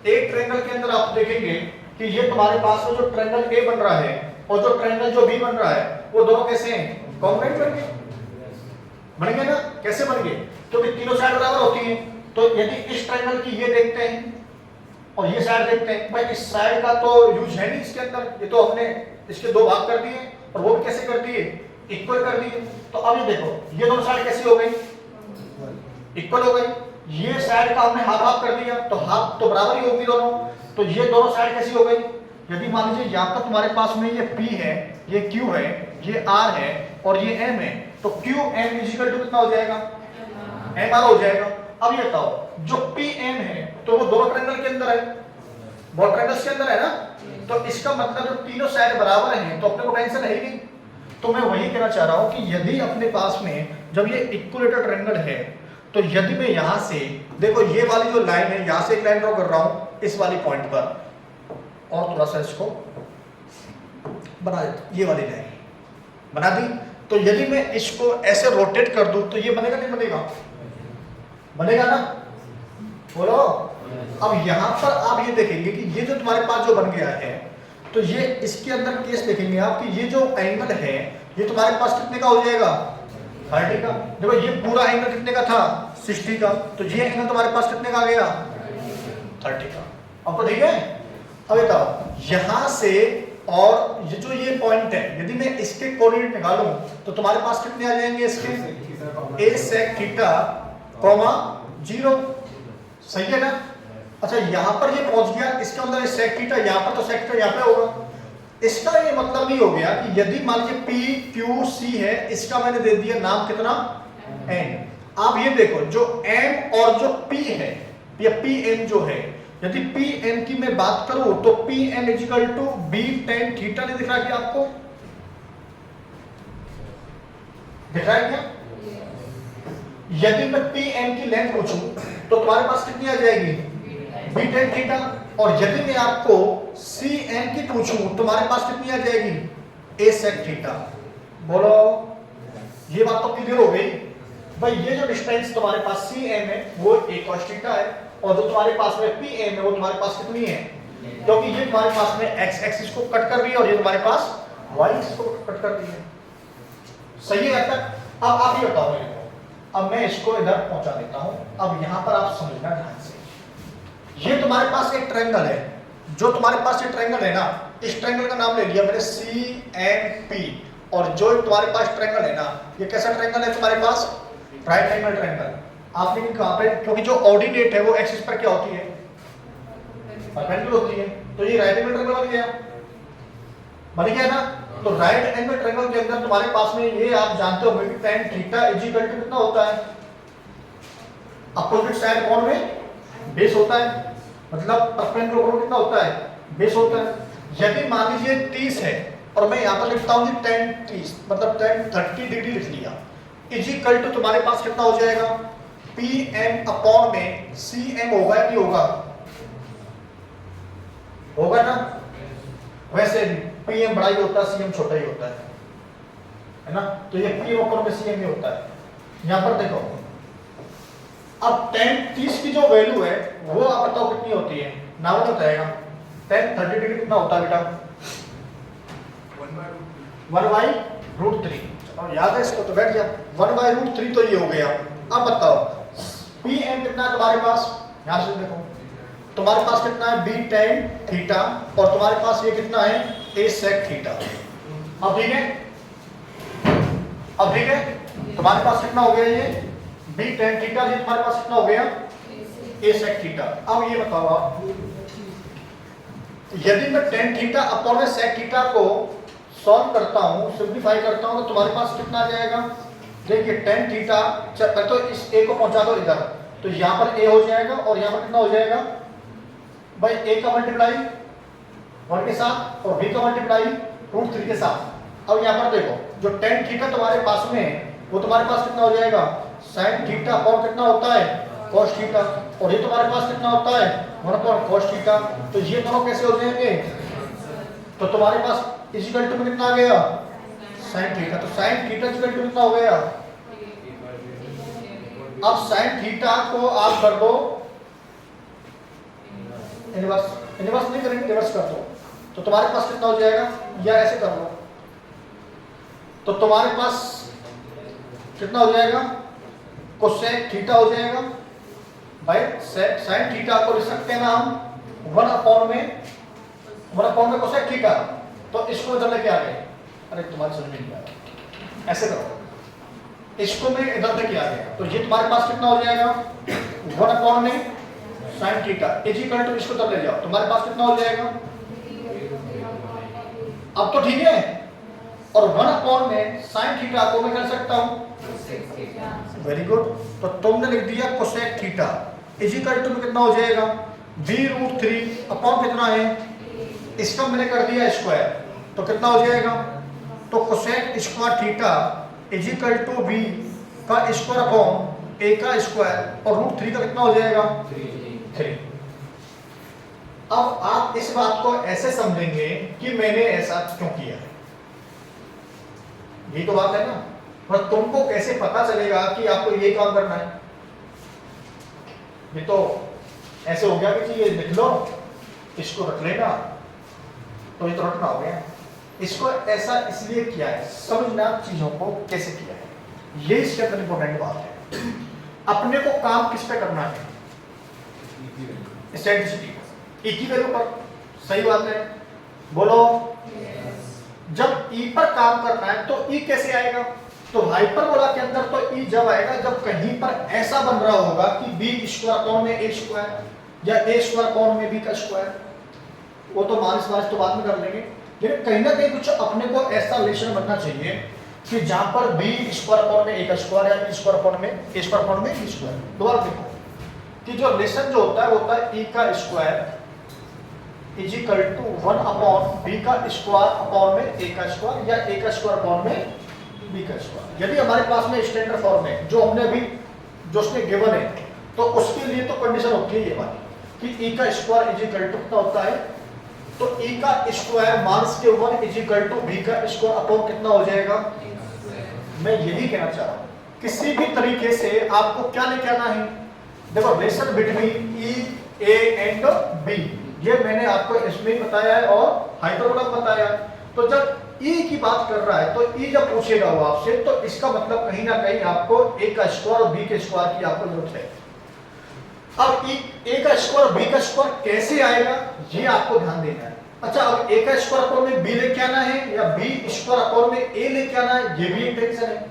A: एक ट्रायंगल के अंदर आप देखेंगे कि ये तुम्हारे पास में जो ट्रायंगल ए बन रहा है और जो ट्रायंगल जो बी बन रहा है वो दोनों कैसे हैं, कॉन्ग्रुएंट बन गए ना। कैसे बन गए, क्योंकि तीनों साइड बराबर होती हैं। तो यदि इस ट्रायंगल की ये देखते हैं और ये साइड देखते हैं, भाई इस साइड का तो यूज है नहीं इसके अंदर, ये तो हमने इसके दो भाग कर दिए, और वो भी कैसे कर दिए, इक्वल कर दिए। तो अब ये देखो, ये दोनों साइड कैसी हो गई, इक्वल हो गई। ये साइड का हमने हाफ हाफ कर दिया, तो हाफ तो बराबर ही होगी दोनों, तो ये दोनों साइड कैसी हो गई। यदि मान लीजिए यहाँ पर तुम्हारे पास में ये P है, ये Q है, ये R है और ये M है, तो QM इक्वल टू कितना हो जाएगा, MR हो जाएगा। अब ये बताओ, जो PM है तो वो दोनों ट्रायंगल के अंदर है, बहुत ट्रायंगल्स के अंदर है ना, तो इसका मतलब जो तीनों साइड बराबर हैं तो अपने को टेंशन है ही नहीं। तो मैं वही कहना चाह रहा हूं कि यदि अपने पास में जब ये इक्विलेटरल ट्रायंगल है, तो यदि मैं यहां से देखो, ये वाली जो लाइन है, यहां से एक लाइन ड्रॉ कर रहा हूं इस वाली पॉइंट पर, और थोड़ा सा इसको बना देता, ये वाली लाइन बना दी। तो यदि मैं इसको ऐसे रोटेट कर दूं तो ये बनेगा नहीं बनेगा, बनेगा ना, बोलो। अब यहां पर आप ये देखेंगे कि ये जो तुम्हारे पास जो बन गया है, तो ये इसके अंदर केस देखेंगे आप कि ये जो एंगल है ये तुम्हारे पास कितने का हो जाएगा, 30 का। देखो ये पूरा एंगल कितने का था, 60 का, तो ये एंगल तुम्हारे पास कितने का आ गया, 30 का। अब तो ठीक है। अब बताओ, यहां से और ये जो ये पॉइंट है, यदि मैं इसके कोऑर्डिनेट निकालूं तो तुम्हारे पास कितने आ जाएंगे इसके, a sec थीटा, 0। सही है ना। अच्छा, यहां पर ये पहुंच गया, इसका मतलब sec थीटा यहां पर, तो sec थीटा यहां पे होगा। इसका ये मतलब नहीं हो गया कि यदि मान लीजिए P Q C है, इसका मैंने दे दिया नाम कितना, n। आप ये देखो, जो M और जो P है या PM जो है, यदि PM की मैं बात करूं तो PM equal to B tan theta, नहीं दिख रहा क्या आपको, दिख रहा है क्या। यदि मैं PM की लेंथ पूछूं तो तुम्हारे पास कितनी आ जाएगी, B tan थीटा। और यदि मैं आपको CM की पूछूं तो तुम्हारे पास कितनी आ जाएगी, A sec थीटा। बोलो, ये बात तो क्लियर हो गई। भाई ये जो डिस्टेंस तुम्हारे पास CM है वो A cos थीटा है, और जो तुम्हारे पास में PM है वो तुम्हारे पास कितनी है, क्योंकि ये तुम्हारे पास में x एक्सिस को कट कर रही है और ये तुम्हारे पास y एक्सिस को कट कर रही है। सही है तक। अब आप ये बताओ मेरे को, अब मैं इसको इधर पहुंचा देता हूं। अब यहां पर आप समझना ध्यान से, ये तुम्हारे पास एक ट्रायंगल है, जो तुम्हारे पास ये ट्रायंगल है ना, इस ट्रायंगल का नाम ले लिया मैंने CMP, और जो तुम्हारे पास ट्रायंगल है ना, ये कैसा ट्रायंगल है तुम्हारे पास, राइट एंगल ट्रायंगल। आपने कहां पे, क्योंकि जो ऑर्डिनेट है वो एक्सिस पर क्या होती है, परपेंडिकुलर होती है, तो ये राइट एंगल ट्रायंगल बन गया। बन गया ना। तो राइट एंगल ट्रायंगल के अंदर तुम्हारे पास में ये आप जानते हो कि tan theta is equal to कितना होता है, अपोजिट साइड कोण में बेस होता है, मतलब परपेंडिकुलर कोण कितना होता है, बेस होता है। यदि मान लीजिए 30 है और मैं यहाँ पर लिखता हूँ कि tan 30 मतलब tan 30 डिग्री लिख लिया, इज इक्वल टू तुम्हारे पास कितना हो जाएगा, PM अपॉन में CM होगा कि होगा, होगा ना। वैसे भी PM बड़ा ही होता है, CM छोटा ही होता है ना। तो ये PM अपॉन में CM ही होता है। यहाँ पर देखो अब tan 30 की जो वैल्यू है वो आप बताओ कितनी होती है, नाम बताएगा। tan 30 डिग्री कितना होता है बेटा, 1/√3। और याद है इसको तो बैठ गया, 1/√3 तो ये हो गया। अब बताओ PM कितना है तुम्हारे पास, यहां से देखो तुम्हारे पास कितना है B tan थीटा और तुम्हारे पास ये कितना है A sec थीटा। अब ठीक है, अब ठीक है, तुम्हारे पास कितना हो गया ये B tan थीटा, ये तुम्हारे पास कितना हो गया A sec थीटा। अब ये बताओ आप, यदि मैं tan थीटा अपॉन में sec थीटा को सॉल्व करता हूं, सिंप्लीफाई करता हूं, तो तुम्हारे पास कितना आ जाएगा, देखिए tan थीटा, तो इस A को पहुंचा दो इधर, तो यहां पर A हो जाएगा और यहां पर कितना हो जाएगा भाई, A का मल्टीप्लाई 1 के साथ और B का मल्टीप्लाई √3 के साथ। अब यहां पर देखो जो tan थीटा तुम्हारे पास में है वो तुम्हारे पास कितना हो जाएगा, sin थीटा अपॉन कितना होता है cos थीटा, और ये तुम्हारे पास कितना होता है 1 अपॉन cos थीटा। तो ये दोनों कैसे हो जाएंगे, तो तुम्हारे पास इक्वल टू में कितना आ गया sin थीटा, तो sin थीटा इक्वल टू कितना हो गया। अब sin थीटा को आप कर दो इनवर्स, इनवर्स नहीं करेंगे रिवर्स कर दो, तो तुम्हारे पास कितना हो जाएगा, या ऐसे कर लो तो तुम्हारे पास कितना हो जाएगा, कोसेक थीटा हो जाएगा भाई। sin थीटा को लिख सकते हैं ना हम 1 अपॉन में कोसेक थीटा, तो इसको इधर लेके आ गए, अरे तुम्हारी समझ में नहीं आ रहा, ऐसे करो, इसको मैं इधर लेके आ गया, तो ये तुम्हारे पास कितना हो जाएगा 1 अपॉन में sin theta is equal to, इसको इधर ले जाओ, तुम्हारे पास कितना हो जाएगा, अब तो ठीक है। और 1 अपॉन में sin थीटा को मैं कर सकता हूं, वेरी गुड, तो तुमने लिख दिया cosec theta is equal to में कितना हो जाएगा B√3 अपॉन कितना है, इसका मैंने कर दिया स्क्वायर, तो कितना हो जाएगा, तो cosec square theta is equal to B का स्क्वायर अपॉन A का स्क्वायर और √3 का कितना हो जाएगा 3। अब आप इस बात को ऐसे समझेंगे कि मैंने ऐसा क्यों किया है, ये तो बात है ना। पर तुमको कैसे पता चलेगा कि आपको ये काम करना है, ये तो ऐसे हो गया कि ये लिख लो, इसको रख लेना, तो ये तो रटना हो गया। इसको ऐसा इसलिए किया है, समझना चीजों को कैसे किया है, ये इसके अंदर इंपॉर्टेंट बात है। अपने को काम किस पे करना है, स्टैटिस्टिक्स E की वैल्यू पर, सही बात है, बोलो। जब E पर काम करना है तो E कैसे आएगा, तो हाइपरबोला के अंदर तो E जब आएगा जब कहीं पर ऐसा बन रहा होगा कि B स्क्वायर कोण में A स्क्वायर या A स्क्वायर कोण में B का स्क्वायर, वो तो माइनस तो बाद में कर लेंगे, लेकिन कहीं ना कहीं कुछ अपने को ऐसा रिलेशन बनना चाहिए कि जहां पर B स्क्वायर कोण में A का स्क्वायर या B स्क्वायर कोण में A स्क्वायर कोण में B स्क्वायर। दोबारा देखो कि जो रिलेशन जो होता है वो होता है E का square is equal to 1 upon B का स्क्वायर अपॉन में A का स्क्वायर या A का स्क्वायर अपॉन में B का स्क्वायर। यदि हमारे पास में स्टैंडर्ड फॉर्म है जो हमने अभी जो उसने गिवन है, तो उसके लिए तो कंडीशन होती है ये वाली कि E का स्क्वायर इज इक्वल टू कितना होता है, तो E का स्क्वायर माइनस के 1 इज इक्वल टू B का स्क्वायर अपॉन कितना हो जाएगा। मैं यही कहना चाह रहा हूँ, किसी भी तरीके से आपको क्या लेके आना है, देखो relation between E A and B, ये मैंने आपको इसमें बताया है और हाइपरबोला बताया। तो जब E की बात कर रहा है तो E जब पूछेगा वो आपसे, तो इसका मतलब कहीं ना कहीं आपको A का स्क्वायर और B के स्क्वायर की आपको जरूरत है। अब A का स्क्वायर और B का स्क्वायर कैसे आएगा ये आपको ध्यान देना है। अच्छा, अब A का स्क्वायर अपॉन में B लेके आना है या B स्क्वायर अपॉन में A लेके आना है, ये भी एक टेंशन है।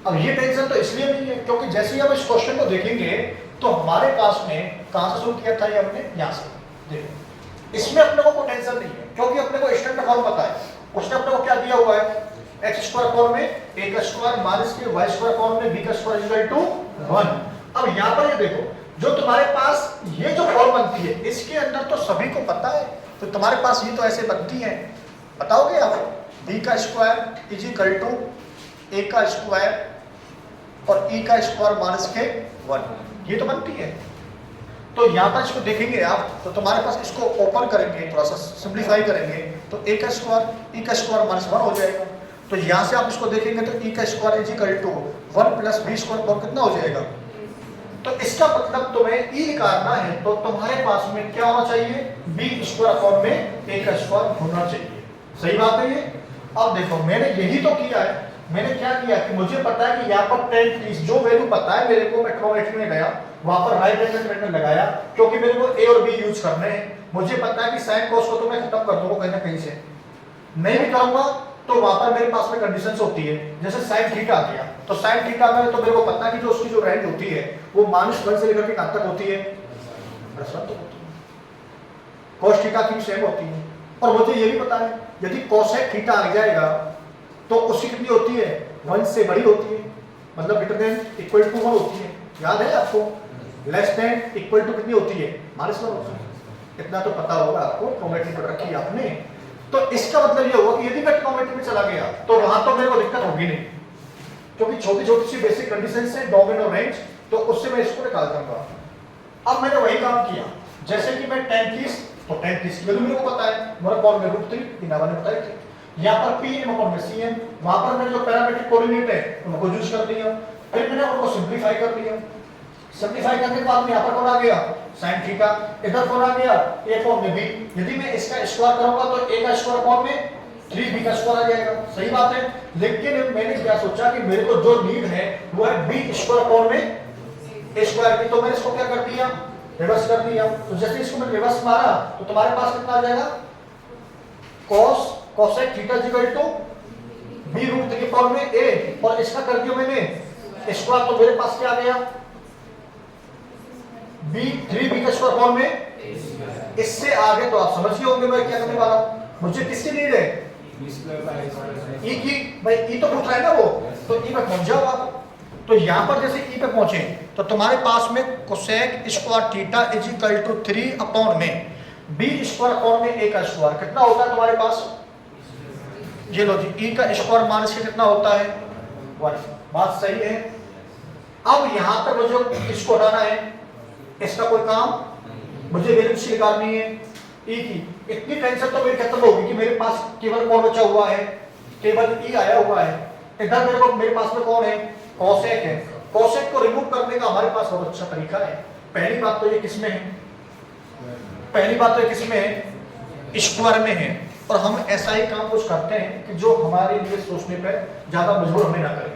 A: अब ये टेंशन तो इसलिए नहीं है क्योंकि जैसे ही हम इस क्वेश्चन को देखेंगे तो हमारे पास में कहां से शुरू किया था, ये हमने यहां से देखो, इसमें अपने को कोई टेंशन नहीं है क्योंकि अपने को स्टैंडर्ड फॉर्म पता है। उसने अपने को क्या दिया हुआ है, एक्स स्क्वायर फॉर्म में ए का स्क्वायर माइनस के वाई स्क्वायर फॉर्म में बी का स्क्वायर इक्वल टू 1। अब यहाँ पर ये देखो, जो तुम्हारे पास ये जो फॉर्म बनती है इसके अंदर तो सभी को पता है, तो तुम्हारे पास ये तो ऐसे बनती है, बताओगे आप, बी का स्क्वायर इज इक्वल टू ए का स्क्वायर और ई का स्क्वायर माइनस के 1, ये तो बनती है। तो यहाँ पर इसको देखेंगे आप, तो तुम्हारे पास इसको ओपन करेंगे, थोड़ा सा सिंप्लीफाई करेंगे, तो ए का स्क्वायर ई का स्क्वायर माइनस 1 हो जाएगा। तो यहाँ से आप इसको देखेंगे तो ई का square is equal to 1 plus B square form कितना हो जाएगा। तो इसका मतलब तुम्हें ई निकालना है तो तुम्हारे पास में क्या होना चाहिए, बी स्क्वायर फॉर्म में ए का स्क्वायर होना चाहिए। सही बात है ये। अब देखो मैंने यही तो किया है, मैंने क्या किया कि मुझे पता है कि यहाँ पर tan 30 जो वैल्यू पता है मेरे को, मैं ट्रिग्नोमेट्री में गया, वहां पर राइट एंगल ट्रायंगल लगाया क्योंकि मेरे को ए और बी यूज करने हैं। मुझे पता है कि साइन कॉस को तो मैं खत्म कर दूंगा कहीं ना कहीं से, नहीं भी करूंगा तो वहां पर मेरे पास में कंडीशंस होती है, जैसे साइन थीटा आ गया तो साइन थीटा में तो मेरे को पता है कि जो उसकी जो रेंज होती है वो -1 से लेकर के कहां तक होती है, +1 तक होती है। कॉस थीटा की सेम होती है। और मुझे ये भी पता है यदि कोसेक थीटा आ जाएगा तो उसकी कितनी होती है, 1 से बड़ी होती है, मतलब ग्रेटर देन इक्वल टू 1 होती है। याद है आपको, लेस देन इक्वल टू कितनी होती है, -1 होती है। इतना तो पता होगा आपको, ट्रिग्नोमेट्री पढ़ रखी है आपने। तो इसका मतलब ये होगा कि यदि मैं ट्रिग्नोमेट्री में चला गया तो वहां तो मेरे को दिक्कत होगी नहीं, क्योंकि छोटी छोटी सी बेसिक कंडीशंस है, डोमेन और रेंज, तो उससे मैं इसको निकाल दूंगा। अब मैंने वही काम किया, जैसे कि मैं tan 30 तो tan 30 की वैल्यू मेरे को पता है, 1/√3 इनावा ने बताई थी। यहाँ पर Pm/Cm, वहां पर मैंने जो पैरामीट्रिक कोऑर्डिनेट है उनको यूज कर दिया, फिर मैंने उनको सिंपलीफाई कर दिया। सिंपलीफाई करने के बाद में यहाँ पर कौन आ गया, sin थीटा, इधर कौन आ गया, a फॉर्म में b। यदि मैं इसका स्क्वायर करूंगा तो a का स्क्वायर फॉर्म में 3b का स्क्वायर आ जाएगा। सही बात है। लेकिन मैंने क्या सोचा कि मेरे को जो नीड है वो है b स्क्वायर फॉर्म में a स्क्वायर की, तो मैंने इसको क्या कर दिया, रिवर्स कर दिया। तो जैसे इसको मैंने रिवर्स मारा तो तुम्हारे पास कितना आ जाएगा, cos cosec theta equal to b√3 form में a, और इसका कर दिया मैंने स्क्वायर, तो मेरे पास क्या आ गया, b3b का स्क्वायर फॉर्म में। इससे आगे तो आप समझ गए होंगे मैं क्या करने वाला हूं। मुझे किसकी नीड है, ई की। भाई ई तो पूछ रहा है ना वो, तो ई पे पहुंच जाओ आप। तो यहां पर जैसे ई पे पहुंचे तो तुम्हारे पास में cosec square theta is equal to 3 upon में बी स्क्वायर अपॉन में ए का स्क्वायर कितना होता है तुम्हारे पास, ये लो जी, ई का स्क्वायर माइनस के कितना होता है, 1। बात सही है। अब यहां पर मुझे इसको हटाना है, इसका कोई काम, मुझे वैल्यू निकालनी है ई की। इतनी टेंशन तो मेरी खत्म होगी कि मेरे पास केवल कौन बचा हुआ है, केवल ई आया हुआ है। इधर मेरे पास में कौन है, कोसेक है। कोसेक को रिमूव करने का हमारे पास बहुत अच्छा तरीका है। पहली बात तो ये किसमें है, पहली बात तो ये किसमें है, स्क्वायर में है। और हम ऐसा ही काम कुछ करते हैं कि जो हमारे लिए सोचने पर ज्यादा मजबूर हमें ना करे।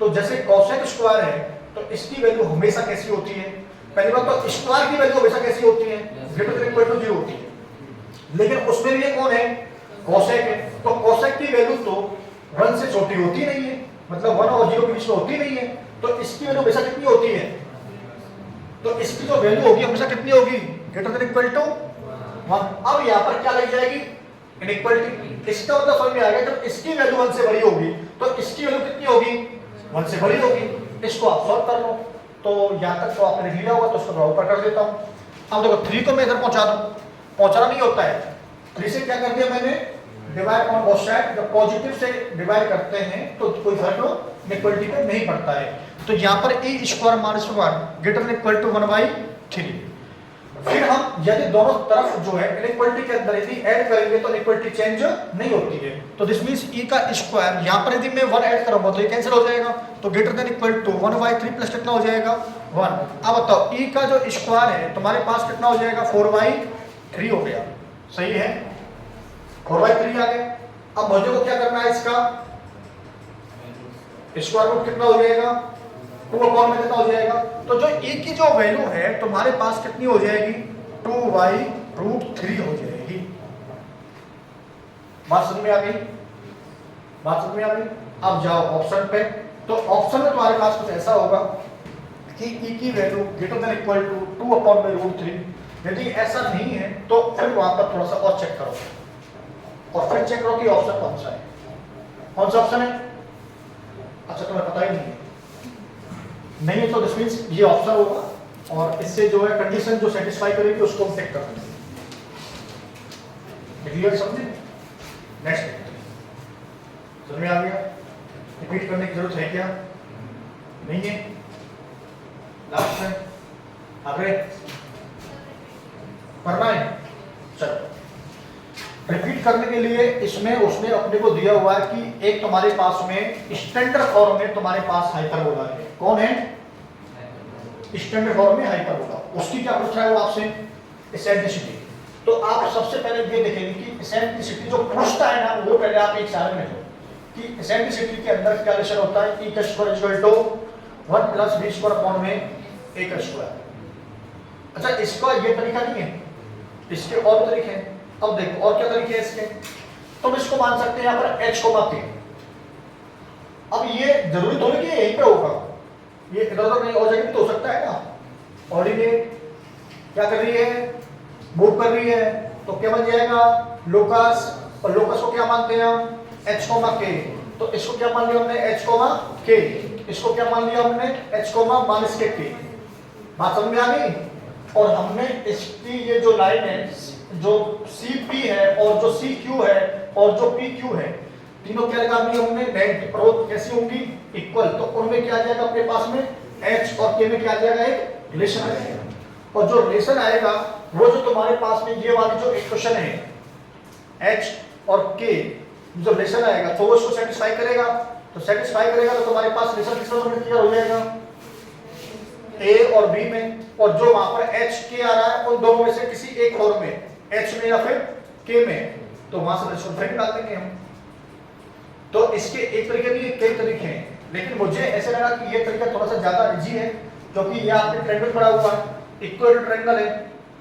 A: तो जैसे कोसेक स्क्वायर है तो इसकी वैल्यू हमेशा कैसी होती है, पहली बात तो स्क्वायर की वैल्यू हमेशा कैसी होती है, ग्रेटर देन इक्वल टू 0 होती है। लेकिन उसमें भी ये कौन है, कोसेक है। तो कोसेक की वैल्यू तो 1 से छोटी होती नहीं है, मतलब 1 और 0 के बीच में होती नहीं है। तो इसकी वैल्यू हमेशा कितनी होती है, तो इसकी जो वैल्यू होगी हमेशा कितनी होगी, ग्रेटर देन इक्वल टू 1। अब यहाँ पर क्या लग जाएगी, इनइक्वालिटी। इसका मतलब समझ में आ गया, जब इसकी वैल्यू 1 से बड़ी होगी तो इसकी वैल्यू कितनी होगी, 1 से बड़ी होगी। इसको आप सॉल्व कर लो। तो यहाँ तक तो आपने लिख लिया होगा, तो उसको थोड़ा ऊपर कर देता हूँ। अब देखो 3 को मैं इधर पहुंचा दूं, पहुंचाना नहीं होता है, 3 से क्या कर दिया मैंने, डिवाइड ऑन बोथ साइड। जब पॉजिटिव से डिवाइड करते हैं तो कोई फर्क इक्वलिटी पे नहीं पड़ता है। तो यहाँ पर a square minus 1 greater than equal to 1/3। फिर हम यदि दोनों तरफ जो है इनइक्वालिटी के अंदर यदि ऐड करेंगे तो इनइक्वालिटी चेंज नहीं होती है। तो दिस मींस e का स्क्वायर, यहाँ पर यदि मैं 1 ऐड करूंगा तो ये कैंसिल हो जाएगा, तो greater than equal to 1/3 plus कितना हो जाएगा, 1। अब बताओ e का जो स्क्वायर है तुम्हारे पास कितना हो जाएगा, 4/3 हो गया। सही है, 4/3 आ गया। अब मुझे को क्या करना है, इसका स्क्वायर रूट कितना हो जाएगा, 2 अपॉन में कितना हो जाएगा। तो जो e की जो वैल्यू है तुम्हारे पास कितनी हो जाएगी, 2/√3 हो जाएगी। बात समझ में आ गई, बात समझ में आ गई। अब जाओ ऑप्शन पे, तो ऑप्शन में तुम्हारे पास कुछ ऐसा होगा कि e की value greater than equal to 2 upon में √3। यदि ऐसा नहीं है तो फिर वहां पर थोड़ा सा और चेक करो। और फिर चेक करो कि ऑप्शन कौन सा है। कौन सा ऑप्शन है? अच्छा तुम्हें पता ही नहीं है तो दिस मींस ये ऑप्शन होगा और इससे जो है कंडीशन जो सेटिस्फाई करेगी उसको हम टिक कर देंगे। क्लियर समझे? नेक्स्ट समझ में आ गया? रिपीट करने की जरूरत है क्या? नहीं है? लास्ट में आगे करना है। चलो रिपीट करने के लिए इसमें उसने अपने को दिया हुआ है कि एक तुम्हारे पास में स्टैंडर्ड फॉर्म में तुम्हारे पास हाइपरबोला है। कौन है? स्टैंडर्ड फॉर्म में हाइपरबोला। उसकी क्या पूछ रहा है वो आपसे? एसेंट्रिसिटी। तो आप सबसे पहले ये देखेंगे कि एसेंट्रिसिटी जो पूछता है ना वो पहले आप एक साल में लो कि एसेंट्रिसिटी के अंदर क्या रिलेशन होता है। e का square equal to 1 plus v square upon में a का स्क्वायर। अच्छा इसका ये तरीका नहीं है, इसके और तरीके हैं। अब देखो और क्या तरीके हैं इसके। तुम इसको मान सकते हैं यहाँ पर h को मापते। अब ये जरूरी थोड़ी कि यहीं पे होगा, ये इधर उधर नहीं हो जाएगी तो हो सकता है ना। ऑर्डिनेट क्या कर रही है? मूव कर रही है। तो क्या बन जाएगा? लोकस। और लोकस को क्या मानते हैं हम? h comma k। तो इसको क्या मान लिया हमने? h comma k। इसको क्या मान लिया हमने? h comma minus k। बात समझ में आ गई? और हमने इसकी ये जो लाइन है जो CP है और जो CQ है और जो PQ है तीनों क्या लगा दी हमने? लाइन की कैसी होंगी? इक्वल। तो उनमें क्या आ जाएगा अपने पास में? h और k में क्या आ जाएगा? एक रिलेशन आ जाएगा। और जो रिलेशन आएगा वो जो तुम्हारे पास में ये वाली जो इक्वेशन है h और k जो रिलेशन आएगा तो वो इसको सेटिस्फाई करेगा। तो सेटिस्फाई करेगा तो तुम्हारे पास रिलेशन किस में क्लियर हो जाएगा? a और b में। और जो वहां पर h k आ रहा है उन दोनों में से किसी एक फॉर्म में h में या फिर k में, तो वहां से रिलेशन फिर निकाल देंगे हम। तो इसके एक तरीके भी कई तरीके हैं, लेकिन मुझे ऐसे लगा कि ये तरीका थोड़ा सा ज्यादा इजी है क्योंकि ये आपने ट्रायंगल पढ़ा हुआ है, इक्वल ट्रायंगल है।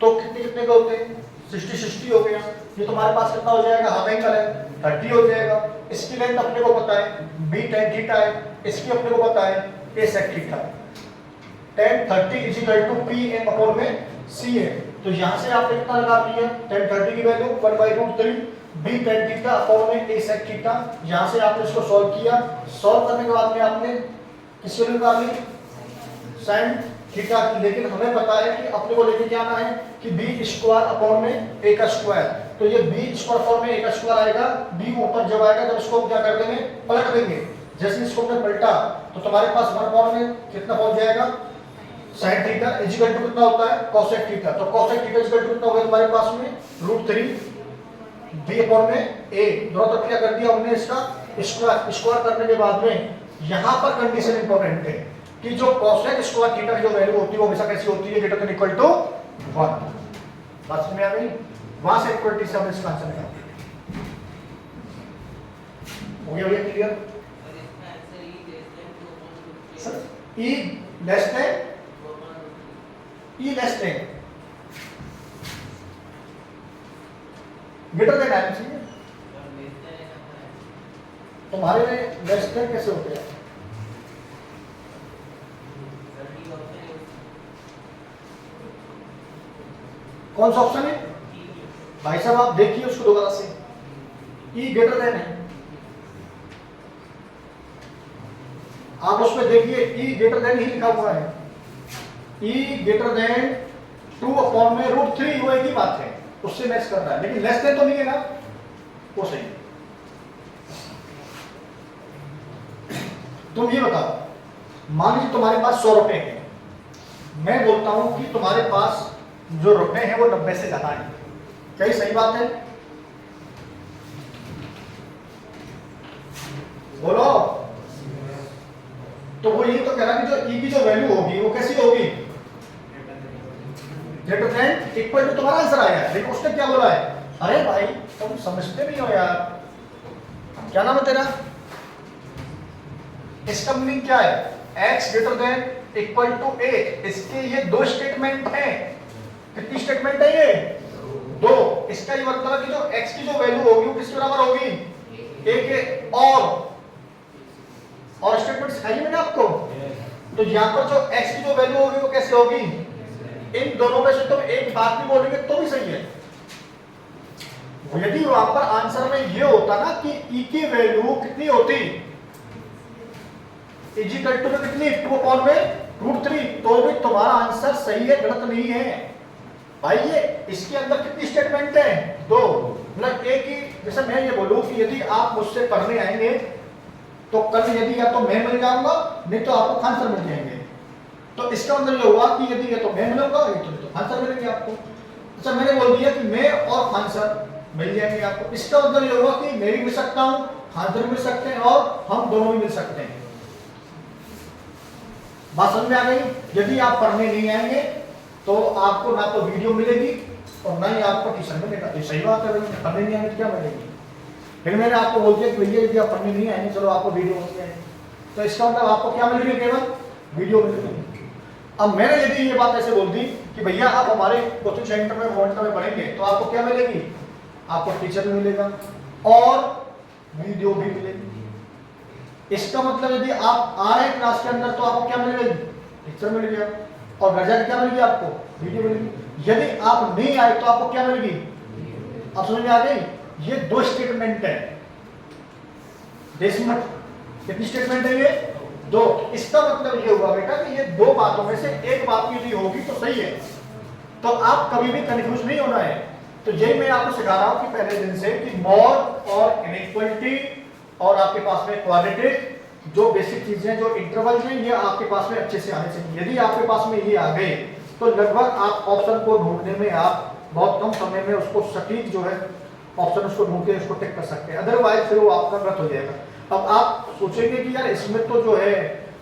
A: तो कितने कितने का होते हैं? 60 हो गया। ये तुम्हारे पास कितना हो जाएगा? हाफ एंगल है 30 हो जाएगा। इसकी लेंथ अपने को पता है b tan थीटा है, इसकी अपने को पता है a sec theta. tan 30 is equal to p m upon में c है। तो यहां से आपने कितना लगा दिया? tan 30 की value 1/√3 b tan theta upon में a sec थीटा। यहां से आपने इसको सॉल्व किया। सॉल्व करने के बाद में आपने किसकी वैल्यू निकाली? sin थीटा की। लेकिन हमें पता है कि अपने को लेके क्या आना है कि b स्क्वायर अपॉन में a का स्क्वायर। तो ये b स्क्वायर अपॉन में a का स्क्वायर आएगा। b ऊपर जब आएगा तब इसको क्या कर देंगे? पलट देंगे। जैसे इसको हमने पलटा तो तुम्हारे पास 1 अपॉन में कितना पहुंच जाएगा? sin theta is equal to कितना होता है? cosec theta. तो cosec theta is equal to कितना होगा तुम्हारे पास में? √3 b अपॉन में a। दोनों तरफ क्या कर दिया हमने? इसका स्क्वायर। स्क्वायर करने के बाद में यहां पर कंडीशन इंपॉर्टेंट है कि जो cosec स्क्वायर थीटा की जो वैल्यू होती है वो हमेशा कैसी होती है? Greater than equal to 1। बात समझ में आ गई? वहां से इक्वलिटी से हम इसका आंसर निकालते हैं। हो गया भैया clear? Sir e less than greater than आना चाहिए। तुम्हारे में लेस देन कैसे हो गया? कौन सा ऑप्शन है भाई साहब? आप देखिए उसको दोबारा से। ई ग्रेटर देन है, आप उसमें देखिए ई ग्रेटर देन ही लिखा हुआ है। ई ग्रेटर देन 2 अपॉन में √3 वो एक ही बात है, उससे मैच कर रहा है। लेकिन लेस देन तो नहीं है ना, वो सही। तुम ये बताओ, मान लीजिए तुम्हारे पास 100 रुपए हैं, मैं बोलता हूं कि तुम्हारे पास जो रुपए हैं वो 90 से ज्यादा है। क्या ये सही बात है? बोलो। तो वो ये तो कह रहा है कि जो ई की जो वैल्यू होगी वो कैसी होगी? Greater than equal to. तुम्हारा आंसर आया है, लेकिन उसने क्या बोला है? अरे भाई तुम समझते नहीं हो यार। क्या नाम है तेरा? इसका मीनिंग क्या है? x greater than equal to a। इसके ये दो स्टेटमेंट हैं। कितनी स्टेटमेंट है ये? दो। इसका ये मतलब है कि जो x की जो वैल्यू होगी वो किसके बराबर होगी? a के। और स्टेटमेंट सिखाई मैंने आपको। तो यहां पर जो x की जो वैल्यू होगी वो कैसे होगी? इन दोनों में से तुम एक बात भी बोलोगे तो भी सही है, यदि वहां पर आंसर में ये होता ना कि ई की वैल्यू कितनी होती, इजिकल टू में कितनी, 2 में √3, तो भी तुम्हारा आंसर सही है, गलत नहीं है भाई। ये इसके अंदर कितनी स्टेटमेंट है, 2। मतलब एक ही, जैसे मैं ये बोलूं कि यदि आप मुझसे पढ़ने आएंगे तो कल यदि या तो मैं मिल जाऊंगा, नहीं तो आपको आंसर मिल जाएंगे। तो इसका मतलब ये हुआ कि यदि ये तो मैं मिलूंगा, ये तो आंसर मिलेंगे आपको। अच्छा, मैंने बोल दिया कि मैं और आंसर मिल जाएंगे आपको, इसका मतलब ये हुआ कि मैं भी मिल सकता हूं, आंसर मिल सकते हैं और हम दोनों भी मिल सकते हैं। बात समझ में आ गई। यदि आप पढ़ने नहीं आएंगे तो आपको ना तो वीडियो मिलेगी और ना ही आपको ट्यूशन मिलेगा। तो सही बात है भाई, पढ़ने नहीं आएंगे तो क्या मिलेगी। फिर मैंने आपको बोल दिया कि भैया यदि आप पढ़ने नहीं आएंगे, चलो आपको वीडियो मिल जाएगी, तो इसका मतलब आपको क्या मिलेगी, केवल वीडियो मिलेगी। अब मैंने यदि ये बात ऐसे बोल दी कि भैया आप हमारे कोचिंग सेंटर में मोनिटर में पढ़ेंगे तो आपको क्या मिलेगी, आपको टीचर भी मिलेगा और वीडियो भी मिलेगी। इसका मतलब यदि आप आ रहे हैं क्लास के अंदर तो आपको क्या मिलेगा, टीचर मिल गया और घर जाकर क्या मिलेगी, आपको वीडियो मिलेगी। यदि आप नहीं आए तो आपको क्या मिलेगी, आप समझ में आ गई। ये 2 स्टेटमेंट है, कितनी स्टेटमेंट है ये, 2। इसका मतलब ये हुआ बेटा कि ये 2 बातों में से एक बात यदि होगी तो सही है, तो आप कभी भी कंफ्यूज नहीं होना है। तो यही मैं आपको सिखा रहा हूं कि पहले दिन से कि मॉड और इनइक्वालिटी और आपके पास में क्वाड्रेटिक, जो बेसिक चीजें, जो इंटरवल हैं, ये आपके पास में अच्छे से आने चाहिए। यदि आपके पास में ये आ गए तो लगभग आप ऑप्शन को ढूंढने में आप बहुत कम समय में उसको सटीक जो है ऑप्शन उसको ढूंढ के उसको टिक कर सकते हैं, अदरवाइज फिर वो आपका गलत हो जाएगा। अब आप सोचेंगे कि यार इसमें तो जो है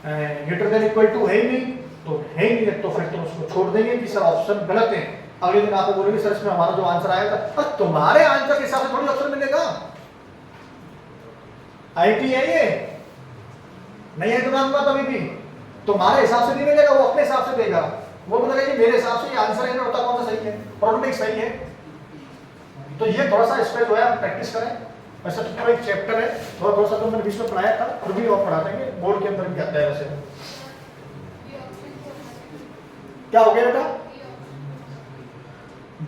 A: ग्रेटर देन इक्वल टू है ही नहीं, तो है ही नहीं, तो फिर तो उसको छोड़ देंगे कि सर ऑप्शन गलत है। अगले दिन आपको बोलेंगे सर इसमें हमारा जो आंसर आया था, पर तुम्हारे आंसर के हिसाब से थोड़ी ऑप्शन मिलेगा। आईटी है ये नहीं है, दिमाग में अभी भी तुम्हारे हिसाब से नहीं मिलेगा, वो अपने हिसाब से देगा। वो बोलेगा कि मेरे हिसाब से ये आंसर है ना, बता कौन सा सही है, प्रॉब्लम सही है। तो ये थोड़ा सा इस पे जो है आप प्रैक्टिस करें। वैसे तो पूरा एक चैप्टर है, थोड़ा सा तो मैंने बीच में पढ़ाया था, फिर भी और पढ़ा देंगे, बोर्ड के अंदर भी आता है। वैसे क्या हो गया बेटा,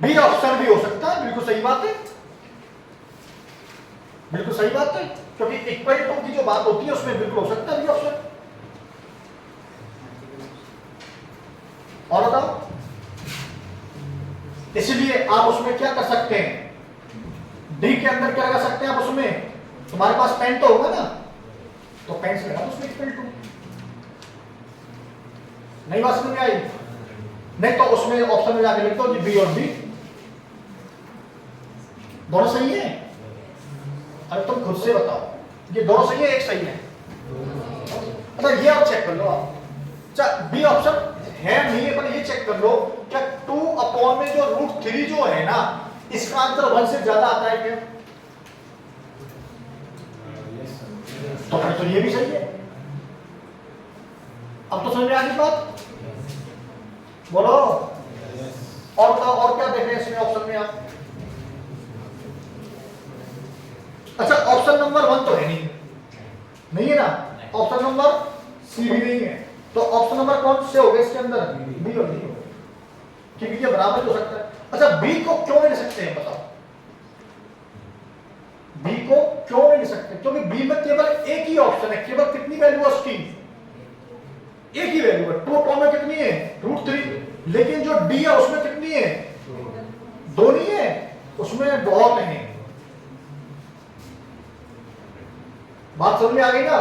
A: बी ऑप्शन भी हो सकता है, बिल्कुल सही बात है, बिल्कुल सही बात है, क्योंकि इक्वल टू की जो बात होती है उसमें बिल्कुल हो सकता है बी ऑप्शन। और बताओ, इसलिए आप उसमें क्या कर सकते हैं, डी के अंदर क्या लगा सकते हैं आप उसमें, तुम्हारे पास पेन तो होगा ना, तो पेन से लगा उसमें इक्वल टू। नहीं बात समझ में आई, नहीं तो उसमें ऑप्शन में जाके लिख दो जी बी और बी दोनों सही है। अरे तुम खुद से बताओ ये दोनों सही है, एक सही है। अच्छा ये आप चेक कर लो, आप बी ऑप्शन है नहीं है, पर ये चेक कर लो क्या 2 में जो √3 जो है ना, इसका आंसर 1 से ज्यादा आता है क्या, तो फिर तो ये भी सही है। अब तो समझ में आ गई बात, बोलो। और बताओ और क्या देख रहे हैं इसमें ऑप्शन में आप। अच्छा ऑप्शन नंबर 1 तो है नहीं है ना, ऑप्शन नंबर सी भी नहीं है, तो ऑप्शन नंबर कौन से हो गए इसके अंदर, बी और डी, क्योंकि ये बराबर हो सकता है। अच्छा बी को क्यों नहीं ले सकते हैं बताओ, बी को क्यों नहीं ले सकते, क्योंकि बी में केवल एक ही ऑप्शन है, केवल कितनी वैल्यू है उसकी, एक ही वैल्यू है, 2 में कितनी है √3, लेकिन जो डी है उसमें कितनी है, 2 नहीं है, उसमें बहुत है। बात समझ में आ गई ना।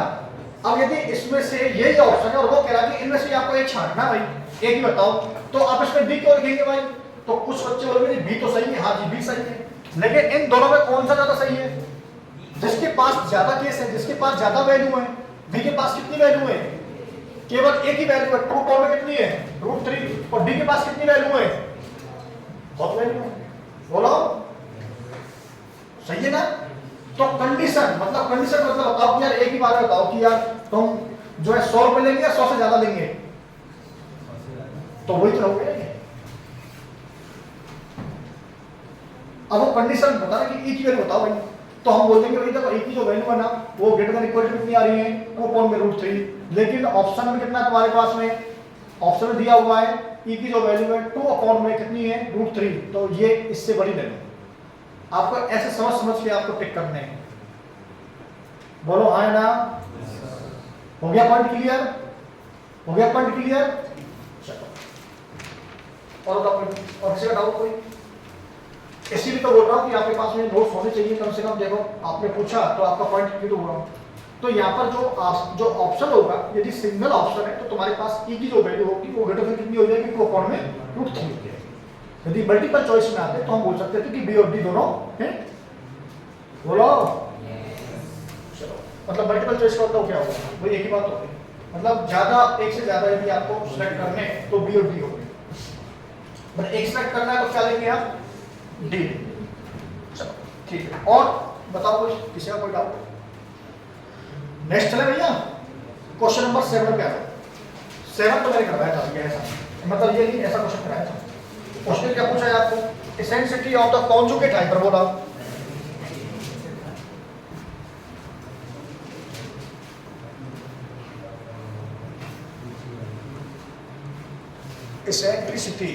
A: अब यदि इसमें से यही ऑप्शन है और वो कह रहा है कि इनमें से आपको एक छांटना भाई, एक ही बताओ, तो आप इसमें बी क्यों लिखेंगे भाई, तो कुछ बच्चे बोलेंगे बी तो सही है, हाँ जी बी सही है, लेकिन इन दोनों में कौन सा ज्यादा सही है, जिसके पास ज्यादा केस है, जिसके पास ज्यादा वैल्यू है, बी के पास कितनी वैल्यू है, केवल एक ही वैल्यू है, 2 में कितनी है √3, और डी के पास कितनी वैल्यू है, बहुत वैल्यू है, बोलो सही है ना। तो कंडीशन मतलब बताओ कि यार एक ही बात बताओ कि यार तुम जो है 100 रुपए लेंगे या 100 से ज्यादा लेंगे, तो वही तो हो गया। अब वो कंडीशन बता रहा कि ई की वैल्यू बताओ भाई, तो हम बोल देंगे भाई देखो ई की जो वैल्यू है ना वो ग्रेटर देन इक्वल टू कितनी आ रही है, 2 में √3, लेकिन ऑप्शन में कितना तुम्हारे पास में, ऑप्शन में दिया हुआ है ई की जो वैल्यू है 2 में कितनी है √3, तो ये इससे बड़ी ले लो, आपको ऐसे समझ समझ के आपको टिक करने हैं। बोलो हाँ ना, हो गया पॉइंट क्लियर? हो गया पॉइंट क्लियर? चलो, और किसी का डाउट कोई? इसीलिए तो बोल रहा हूँ कि आपके पास में नोट्स होने चाहिए कम से कम। देखो आपने पूछा तो आपका पॉइंट क्लियर हुआ। तो यहाँ पर जो ऑप्शन होगा, यदि सिंगल ऑप्शन है तो तुम्हारे पास ई की जो वैल्यू होगी वो ग्रेटर देन कितनी हो जाएगी? 2 अपॉन में √3 हो जाएगी। यदि मल्टीपल चॉइस में आते तो हम बोल सकते थे कि बी और डी दोनों हैं। बोलो चलो, मतलब मल्टीपल चॉइस का मतलब क्या होगा? वो एक ही बात होगी, मतलब ज्यादा, एक से ज्यादा यदि आपको सिलेक्ट करने हैं तो बी और डी होगी। बट एक सिलेक्ट करना है तो क्या लेंगे आप? डी। चलो ठीक है, और बताओ कुछ, किसी का कोई डाउट? नेक्स्ट चले भैया, क्वेश्चन नंबर 7 पे आ जाओ। 7 तो मैंने करवाया था ऐसा, मतलब ये नहीं ऐसा क्वेश्चन कराया था। क्वेश्चन क्या पूछा है आपको? Eccentricity of the conjugate hyperbola. Eccentricity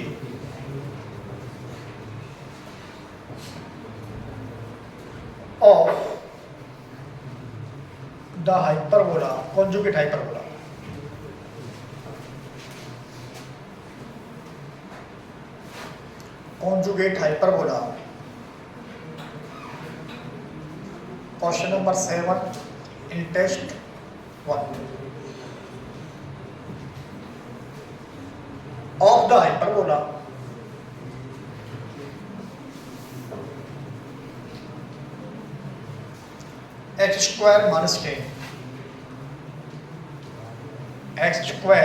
A: of the hyperbola, conjugate hyperbola. Conjugate hyperbola, question number 7 in test 1 of the hyperbola x² minus k, x²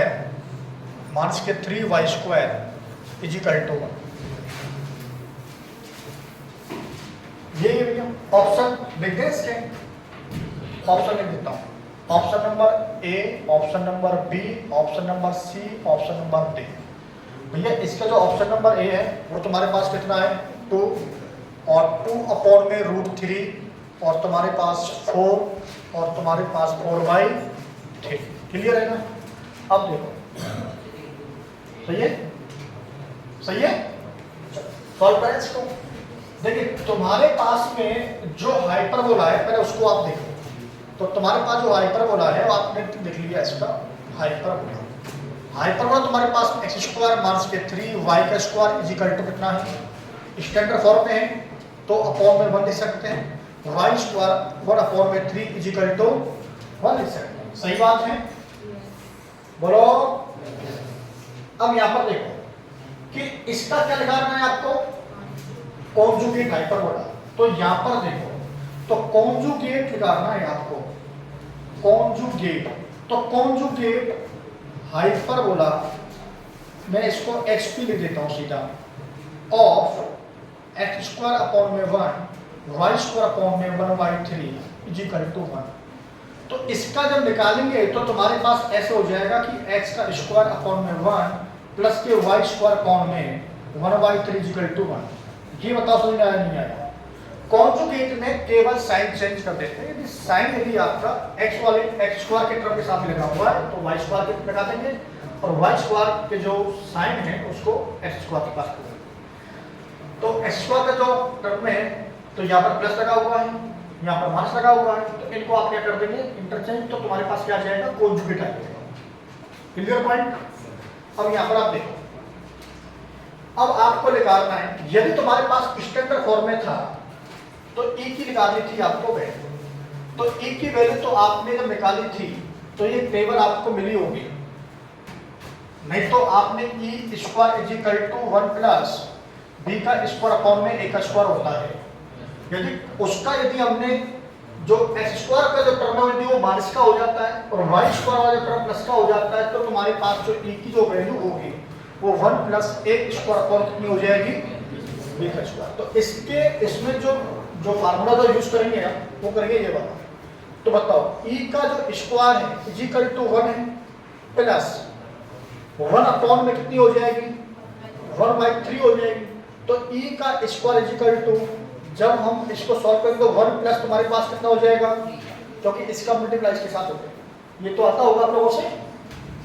A: minus के 3y² इज इक्वल टू 1। ये भैया option लिख दें इसके, ऑप्शन लिख देता हूं। Option number A, option number B, option number C, option number D. भैया इसका जो ऑप्शन नंबर ए है वो तुम्हारे पास कितना है? 2, और 2 अपॉन में √3, और तुम्हारे पास 4, और तुम्हारे पास 4/3। क्लियर है ना? अब देखो, सही है? सही है? सॉल्व करें इसको। देखिए तुम्हारे पास में जो हाइपरबोला है, पहले उसको आप देखो। तो तुम्हारे पास जो हाइपरबोला है वो आपने देख लिया, इसका हाइपरबोला। हाइपरबोला तुम्हारे पास x² माइनस के 3y² इज इक्वल टू कितना है? स्टैंडर्ड फॉर्म में है तो अपॉन में 1 लिख सकते हैं। y² 1 अपॉन में 3 इज इक्वल टू 1 लिख सकते हैं। सही बात है? बोलो। अब यहां पर देखो कि इसका क्या निकालना है आपको? Conjugate hyperbola. तो यहां पर देखो, तो कॉन्जुगेट निकालना है आपको, कॉन्जुगेट। तो कॉन्जुगेट हाइपरबोला, मैं इसको xp लिख देता हूं सीधा, ऑफ x² अपॉन में 1, y² अपॉन में 1/3 इज इक्वल टू 1। तो इसका जब निकालेंगे तो तुम्हारे पास ऐसे हो जाएगा कि x² अपॉन में 1 प्लस के y² अपॉन में 1/3 इज इक्वल टू 1। ये बताओ समझ में आया नहीं आया? कॉन्जुगेट में केवल साइन चेंज कर देते हैं। यदि साइन यदि आपका x² के टर्म के साथ में लगा हुआ है तो y² के लगा देंगे, और y² के जो साइन है उसको x² के पास करेंगे। तो x² का जो टर्म में है तो यहाँ पर प्लस लगा हुआ है, यहाँ पर माइनस लगा हुआ है, तो इनको आप क्या कर देंगे? इंटरचेंज। तो तुम्हारे पास क्या आ जाएगा? कॉन्जुगेट आ जाएगा। Clear point? अब यहाँ पर आप देखो, अब आपको निकालना है, यदि तुम्हारे पास स्टैंडर्ड फॉर्म में था तो e की निकालनी थी आपको वैल्यू। तो e की वैल्यू तो आपने जब निकाली थी तो ये टेबल आपको मिली होगी, नहीं तो आपने e² is equal to 1 plus b का स्क्वायर अपॉन में a का स्क्वायर होता है। यदि उसका यदि हमने जो x² का जो टर्म है वो माइनस का हो जाता है और y² वाला जो टर्म प्लस का हो जाता है, तो तुम्हारे पास जो e की जो वैल्यू होगी वो 1 प्लस a स्क्वायर अपॉन कितनी हो जाएगी? b का स्क्वायर। तो इसमें जो फार्मूला जो यूज करेंगे आप वो करेंगे ये वाला। तो बताओ e का जो स्क्वायर है इज इक्वल टू 1 है, प्लस 1 अपॉन में कितनी हो जाएगी? 1/3 हो जाएगी। तो e का स्क्वायर इज इक्वल टू, जब हम इसको सॉल्व करेंगे तो 1 प्लस तुम्हारे पास कितना हो जाएगा? क्योंकि इसका मल्टीप्लाई इसके साथ होता है। ये तो आता होगा आप लोगों से।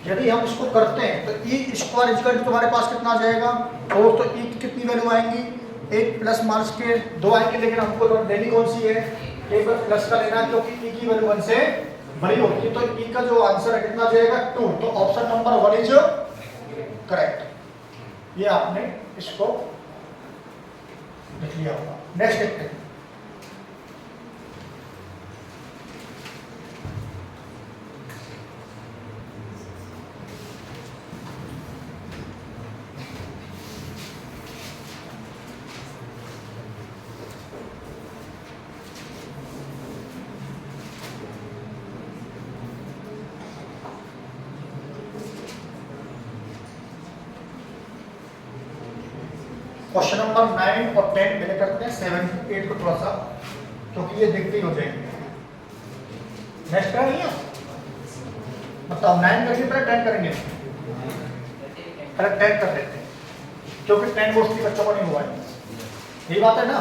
A: यदि हम इसको करते हैं तो e² इज इक्वल टू तुम्हारे पास कितना आ जाएगा? और तो e की कितनी वैल्यू आएंगी? एक प्लस माइनस के दो आएंगे, लेकिन हमको लेनी कौन सी है, एक बार प्लस का लेना, क्योंकि ई की वैल्यू 1 से बड़ी होती है। तो ई का जो आंसर है कितना जाएगा 2। तो ऑप्शन नंबर 1 इज करेक्ट। ये आपने इसको लिख लिया होगा। नेक्स्ट देखते हैं। क्वेश्चन नंबर 9 और 10 पहले करते हैं, 7 8 को थोड़ा सा, क्योंकि ये देखते ही हो जाएंगे। नेक्स्ट क्या नहीं है, मतलब 9 करेंगे पहले 10 करेंगे, पहले 10 कर लेते हैं, क्योंकि 10 मोस्टली बच्चों को नहीं हुआ है, यही बात है ना।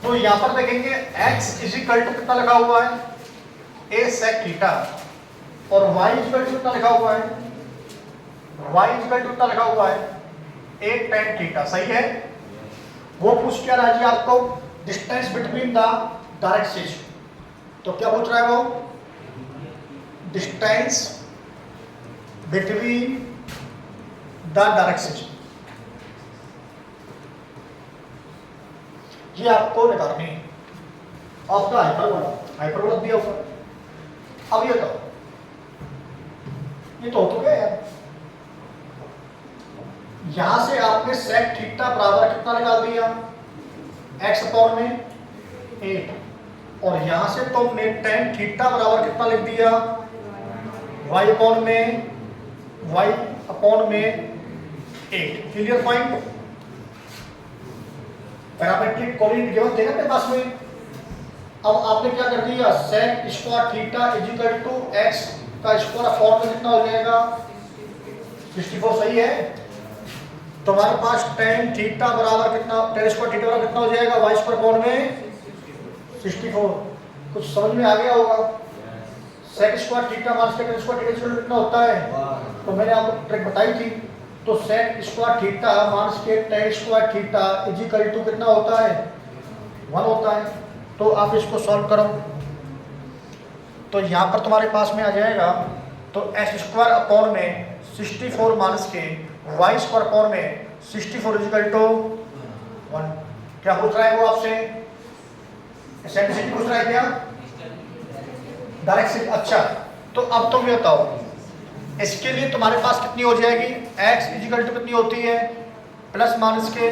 A: तो यहाँ पर देखेंगे x इजिकल टू कितना लिखा हुआ है, a sec थीटा, और y इजिकल टू कितना लिखा हुआ है, y इजिकल टू कितना लिखा हुआ है, a tan थीटा। सही है। वो पूछ क्या रहा है जी आपको, डिस्टेंस बिटवीन द डायरेक्ट्रिक्स। तो क्या पूछ रहा है वो, डिस्टेंस बिटवीन द डायरेक्ट्रिक्स, ये आपको निकालनी है। आपका हाइपरबोला दिया होगा। अब ये तो हो गया यार, यहां से आपने सेक थीटा बराबर कितना निकाल दिया, x अपॉन में 8, और यहां से तुमने tan थीटा बराबर कितना लिख दिया, y अपॉन में 8। Clear point. Parametric coordinate given थे ना अपने पास में। अब आपने क्या कर दिया, sec square theta is equal to x का स्क्वायर अपॉन में कितना हो जाएगा 64। सही है। तुम्हारे पास tan थीटा बराबर कितना, tan स्क्वायर थीटा बराबर कितना हो जाएगा, y स्क्वायर अपॉन में 64। कुछ समझ में आ गया होगा। Sec square theta minus tan square theta कितना होता है, तो मैंने आपको ट्रिक बताई थी। तो sec square theta minus tan square theta is equal to कितना होता है, 1 होता है। तो आप इसको सॉल्व करो, तो यहाँ पर तुम्हारे पास में आ जाएगा, तो x स्क्वायर अपॉन में 64 माइनस के y स्क्वायर अपॉन में 64 इजिकल टू 1। क्या पूछ रहा है वो आपसे, एसेंट्रिसिटी पूछ रहा है क्या, डायरेक्ट। अच्छा, तो अब तुम ये बताओ, इसके लिए तुम्हारे पास कितनी हो जाएगी, x इजिकल टू कितनी होती है, प्लस माइनस के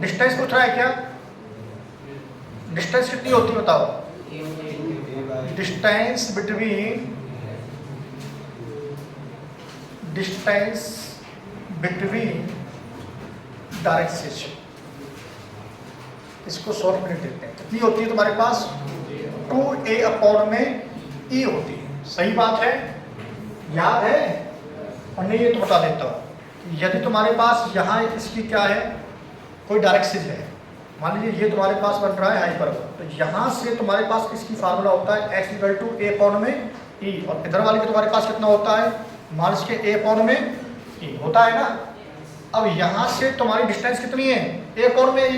A: डिस्टेंस पूछ रहा है क्या, डिस्टेंस कितनी होती है बताओ, डिस्टेंस बिटवीन डायरेक्ट्रिक्स। इसको सॉल्व कर देते हैं। कितनी होती है तुम्हारे पास, 2a अपॉन में e होती है। सही बात है, याद है, और नहीं ये तो बता देता हूँ। यदि तुम्हारे पास यहाँ इसकी क्या है, कोई डायरेक्ट्रिक्स है, मान लीजिए ये तुम्हारे पास बन रहा है हाइपरबोला, तो यहाँ से तुम्हारे पास इसकी फार्मूला होता है x equal to a upon में e, और इधर वाले के तुम्हारे पास कितना होता है, माइनस के a अपॉन में e होता है ना। अब यहाँ से तुम्हारी डिस्टेंस कितनी है, a अपॉन में e,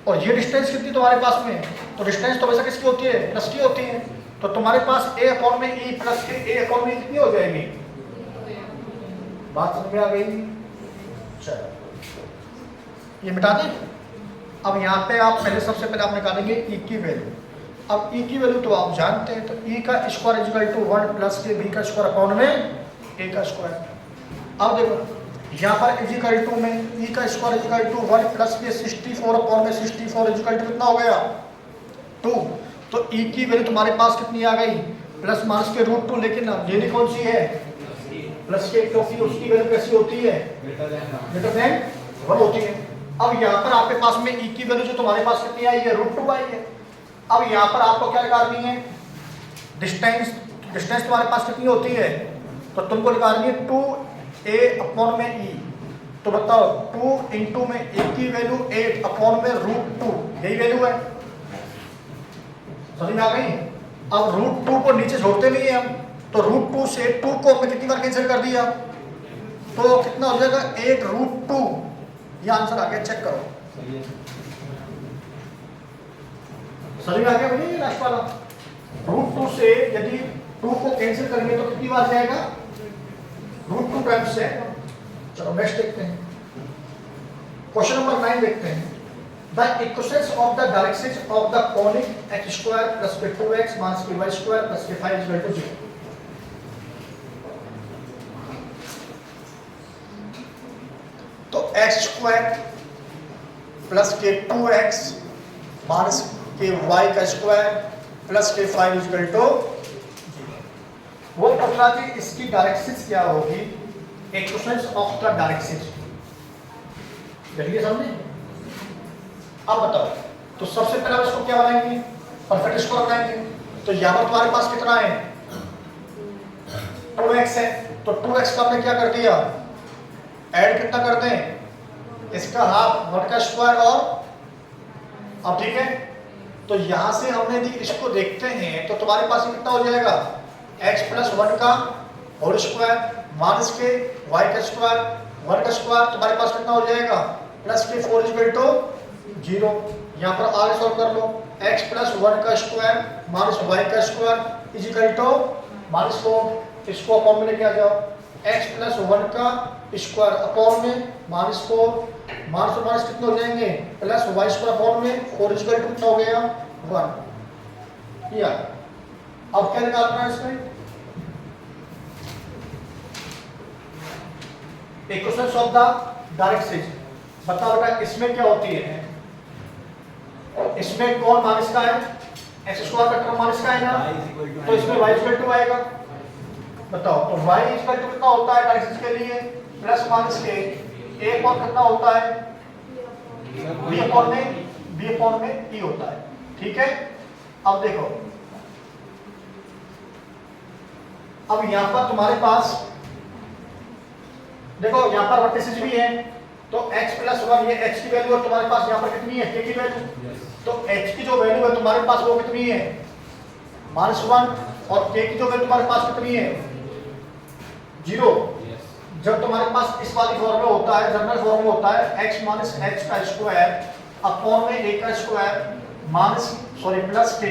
A: और ये डिस्टेंस कितनी तुम्हारे पास में, तो डिस्टेंस तो वैसे किसकी होती है, प्लस की होती है। तो तुम्हारे पास a अपॉन में e प्लस के a अपॉन में कितनी हो जाएगी, बात समझ में आ गई। चलो ये मिटा दें। अब यहाँ पे आप पहले सबसे पहले आप निकालेंगे e की वैल्यू। अब e की वैल्यू तो आप जानते हैं, तो e का स्क्वायर इक्वल टू 1 प्लस के b का स्क्वायर अपॉन में a का स्क्वायर। अब देखो यहाँ पर इक्वल टू में e का स्क्वायर इक्वल टू 1 प्लस के 64 अपॉन में 64 इक्वल टू कितना हो गया 2। तो e की वैल्यू तुम्हारे पास कितनी आ गई, प्लस माइनस के √2, लेकिन लेनी कौन सी है, प्लस के, क्योंकि उसकी वैल्यू कैसी होती है, ग्रेटर देन 1 होती है। अब यहाँ पर आपके पास में e की वैल्यू जो तुम्हारे पास कितनी आई है, √2 आई है। अब यहाँ पर आपको क्या निकालनी है, डिस्टेंस तुम्हारे पास कितनी होती है, तो तुमको निकालनी है 2a अपॉन में e। तो बताओ 2 इंटू में a की वैल्यू 8 अपॉन में √2, यही वैल्यू है, समझ में आ गई। अब √2 को नीचे छोड़ते नहीं है हम, तो √2 से 2 को हमने कितनी बार कैंसिल कर दिया, तो कितना हो जाएगा 8 √2 ये आंसर आ गया, चेक करो। सही आ गया भैया ये लास्ट वाला। √2 से यदि 2 को कैंसिल करेंगे तो कितनी बार जाएगा? √2 टाइम्स से। चलो नेक्स्ट देखते हैं, क्वेश्चन नंबर 9 देखते हैं। The equations of the directrix of the conic x² + k2x - ky² + k5 = 0। तो x² + k2x - ky² + k5 = 0। वो पूछा कि इसकी डायरेक्ट्रिक्स क्या होगी? इक्वेशंस ऑफ द डायरेक्ट्रिक्स देखिए सामने। अब बताओ, तो सबसे पहले इसको क्या बनाएंगे? परफेक्ट स्क्वायर बनाएंगे। तो यहाँ पर तुम्हारे पास कितना है? 2x है, तो 2x का हमने क्या कर दिया? ऐड कितना कर दें? इसका हाफ, 1 का स्क्वायर। और अब ठीक है, तो यहां से हमने यदि इसको देखते हैं तो तुम्हारे पास कितना हो जाएगा? x + 1 का होल स्क्वायर माइनस के y का स्क्वायर 1 का स्क्वायर, तुम्हारे पास कितना हो जाएगा? +k4 = 0। यहाँ पर आगे सॉल्व कर लो। x + 1 का स्क्वायर माइनस y का स्क्वायर = -4। इसको अपॉन में लेके आ जाओ। x + 1 का स्क्वायर अपॉन में -4, माइनस कितने हो जाएंगे? +y² अपॉन में 4 = कितना हो गया? 1। या अब क्या निकालना है इसमें? Equations of the directrix. बताओ बेटा इसमें क्या होती है? इसमें कौन माइनस का है? x² का टर्म माइनस का है ना, तो इसमें y = 2 आएगा। बताओ, तो y = कितना होता है डायरेक्ट्रिक्स के लिए? प्लस माइनस के एक और कितना होता है? b अपॉन में e होता है। ठीक है, अब देखो, अब यहां पर तुम्हारे पास देखो, यहां पर वर्टिसेस भी है, तो x + 1 ये x की वैल्यू और तुम्हारे पास यहां पर कितनी है? k की वैल्यू। तो h की जो वैल्यू है तुम्हारे पास वो कितनी है? -1। और k की जो वैल्यू तुम्हारे पास कितनी है? 0। जब तुम्हारे पास इस वाली फॉर्म में होता है, जनरल फॉर्म में होता है x - h का स्क्वायर अपॉन में a का square plus k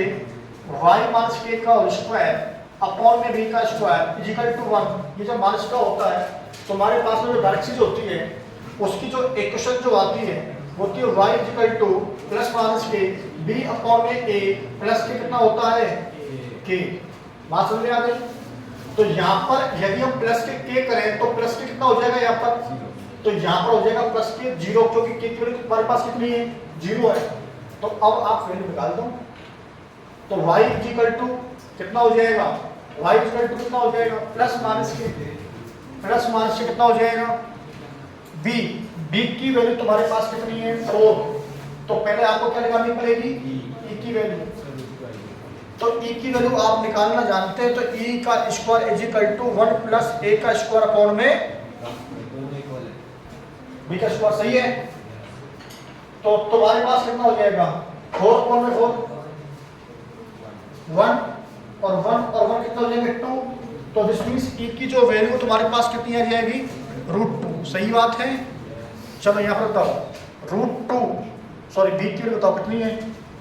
A: y - k का होल स्क्वायर अपॉन में b का स्क्वायर = 1। ये जब माइनस का होता है तो हमारे पास में जो डायरेक्ट्रिक्स होती है उसकी जो इक्वेशन जो आती है वो होती है y = +- k b अपॉन में a प्लस k कितना होता है? k। बात समझ में आ गई? तो यहाँ पर यदि हम प्लस के k करें तो प्लस के कितना हो जाएगा यहाँ पर? तो यहाँ पर हो जाएगा प्लस के 0, क्योंकि k की वैल्यू तुम्हारे पास कितनी है? 0 है। तो अब आप वैल्यू निकाल दो। तो y = कितना हो जाएगा? y = कितना हो जाएगा? प्लस के कितना हो जाएगा? b की वैल्यू तुम्हारे पास कितनी है? 4। तो पहले आपको क्या निकालनी पड़ेगी? e की वैल्यू। तो e की वैल्यू आप निकालना जानते हैं, तो e का स्क्वायर = 1 + a का स्क्वायर अपॉन में b का स्क्वायर। सही है, तो तुम्हारे पास कितना हो जाएगा? 4 अपॉन में 4 1 और 1 कितना हो जाएंगे? 2। तो दिस मींस e की जो वैल्यू तुम्हारे पास कितनी आ जाएगी? √2। सही बात है। चलो यहाँ पर बताओ b की वैल्यू बताओ कितनी है?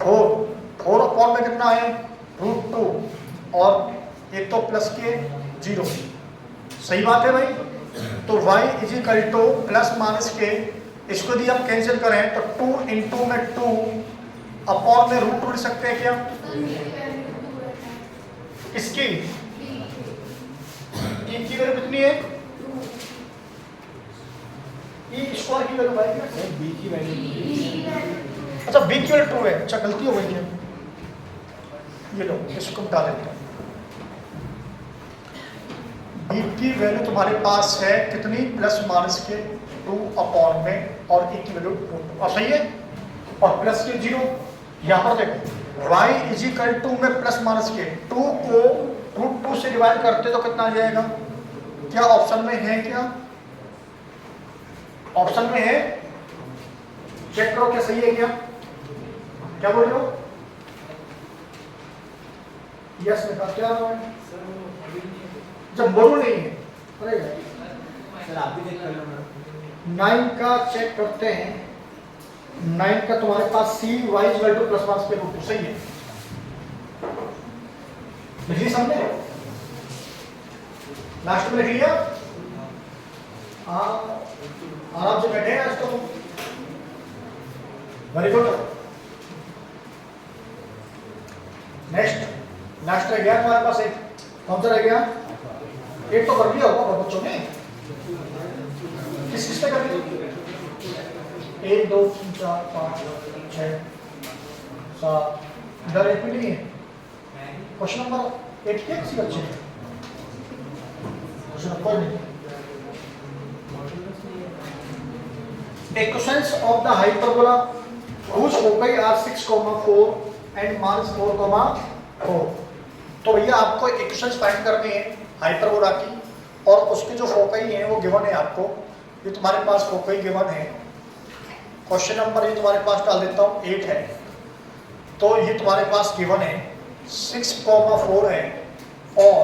A: 4 अपॉन में कितना है? √2 और एक तो प्लस के 0। सही बात है भाई। तो y = +- के, इसको यदि हम कैंसिल करें तो 2 × में 2 अपॉन में √2 लिख सकते हैं क्या? इसकी e की वैल्यू कितनी है? e स्क्वायर की वैल्यू भाई b की वैल्यू। अच्छा b की वैल्यू 2 है। अच्छा गलती हो गई है, ये लो इसको बता देते हैं। b की वैल्यू तुम्हारे पास है कितनी? +- के 2 अपॉन में और e की वैल्यू 2। और सही है, और प्लस के 0। यहाँ पर देखो y = में +- के 2 को √2 से डिवाइड करते तो कितना आ जाएगा? क्या ऑप्शन में है? क्या ऑप्शन में है? चेक करो क्या सही है क्या? क्या बोल रहे हो? यस में क्या हो रहा है? जब बोलो नहीं है
B: सर आप भी चेक कर लो ना।
A: 9 का चेक करते हैं। 9 का तुम्हारे पास cy इक्वल टू प्लस 1 के रूट सही है, लिखिए सामने, लास्ट में लिख लिया। आराम से बैठे हैं आज तो, वेरी गुड। नेक्स्ट लास्ट रह गया तुम्हारे पास एक, कौन सा रह गया? एक तो कर लिया होगा बच्चों ने, किस किसने कर लिया? 1 2 3 4 5 6 7, इधर एक भी नहीं है। क्वेश्चन नंबर 8 क्या किसी बच्चे ने? क्वेश्चन कोई नहीं। Equations of the hyperbola whose foci are 6,4 and minus 4,4। तो भैया आपको इक्वेशंस फाइंड करनी है हाइपरबोला की, और उसके जो फोकई हैं वो गिवन है आपको। ये तुम्हारे पास फोकई गिवन है। क्वेश्चन नंबर ये तुम्हारे पास डाल देता हूँ 8 है, तो ये तुम्हारे पास गिवन है 6,4 है और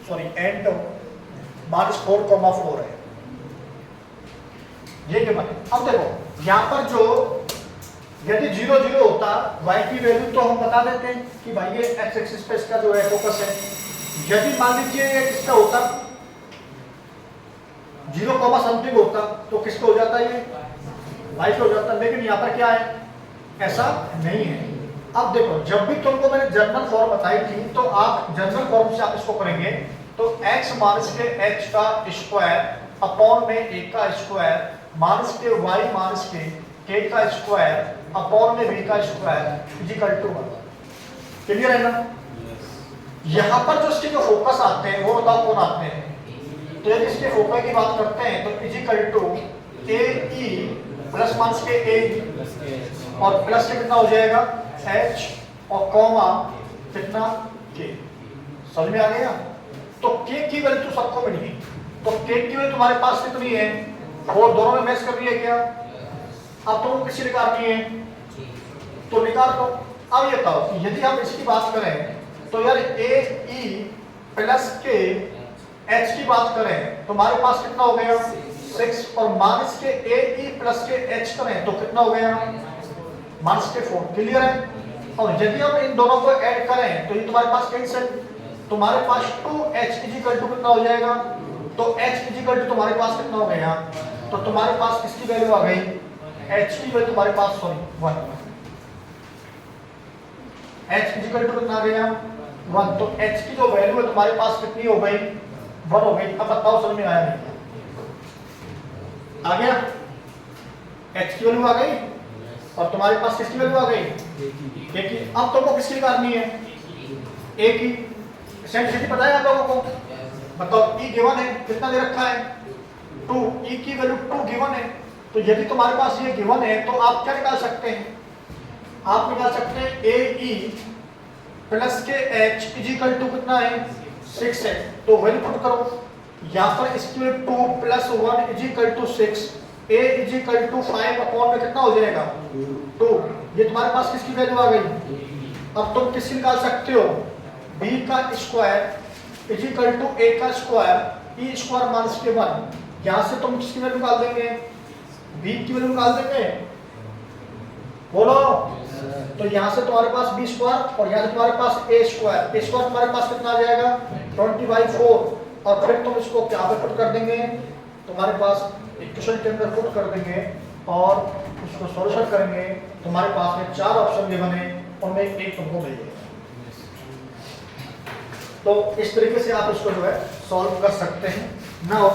A: सॉरी एंड -4,4 है, ये गिवन है। अब देखो यहाँ पर जो यदि 0 0 होता y की वैल्यू तो हम बता देते हैं कि भाई ये x एक्सिस पे इसका जो है फोकस है। यदि मान लीजिए ये किसका होता 0, समथिंग होता तो किसको हो जाता ये y को हो जाता, लेकिन यहाँ पर क्या है, ऐसा नहीं है। अब देखो जब भी तुमको मैंने जनरल फॉर्म बताई थी तो आप जनरल फॉर्म से आप इसको करेंगे तो x माइनस के h का स्क्वायर अपॉन में a का स्क्वायर माइनस के y माइनस के k का स्क्वायर अपॉन में b का square is equal to 1। Clear है ना? यहाँ पर जो इसके जो फोकस आते हैं वो बताओ कौन आते हैं। तो यदि इसके फोकस की बात करते हैं तो is equal to a e plus minus के a और प्लस से कितना हो जाएगा h और कॉमा कितना k। समझ में आ गया? तो k की वैल्यू तो सबको मिली, तो k की वैल्यू तुम्हारे पास कितनी है, वो दोनों में मैच कर रही है क्या? अब तुमको किसी निकालनी है तो निकाल दो। अब ये बताओ कि यदि हम इसकी बात करें तो यार a e प्लस के h की बात करें तो हमारे पास कितना हो गया 6 और माइनस के a e प्लस के h करें तो कितना हो गया माइनस के 4। क्लियर है? और यदि हम इन दोनों को ऐड करें तो ये तुम्हारे पास कैंसिल, तुम्हारे पास 2h इज इक्वल टू कितना हो जाएगा, तो h इज इक्वल टू तुम्हारे पास कितना हो गया, तो तुम्हारे पास किसकी वैल्यू आ गई, h की वैल्यू तुम्हारे पास sorry 1, h is equal to कितना आ गया 1। तो h की जो वैल्यू है तुम्हारे पास कितनी हो गई 1 हो गई। अब बताओ समझ में आया नहीं? आ गया? h की वैल्यू आ गई और तुम्हारे पास किसकी वैल्यू आ गई a की। अब तुमको किसकी निकालनी है a की। सेंसिटिविटी पता है आप लोगों को? बताओ e गिवन है, कितना दे रखा है 2, e की वैल्यू 2 गिवन है। तो यदि तुम्हारे पास ये गिवन है तो आप क्या निकाल सकते हैं, आप निकाल सकते हैं a e प्लस के h इज इक्वल टू कितना है 6 है। तो वैल्यू पुट करो, यहाँ पर इसकी value 2 plus 1 is equal to 6, a is equal to 5 upon में कितना हो जाएगा 2। ये तुम्हारे पास किसकी वैल्यू आ गई। अब तुम किसकी निकाल सकते हो, b का square is equal to a का स्क्वायर e स्क्वायर माइनस के 1। यहाँ से तुम किसकी वैल्यू निकाल देंगे, b की वैल्यू निकाल देंगे, बोलो। तो यहाँ से तुम्हारे पास b स्क्वायर और यहाँ से तुम्हारे पास a स्क्वायर तुम्हारे पास कितना आ जाएगा 20/4। और फिर तुम इसको क्या पे पुट कर देंगे, तुम्हारे पास इक्वेशन के अंदर पुट कर देंगे और उसको सॉल्यूशन करेंगे। तुम्हारे पास में 4 ऑप्शन गिवन है, उनमें एक तुमको मिल जाएगा। तो इस तरीके से आप इसको जो है सॉल्व कर सकते हैं ना।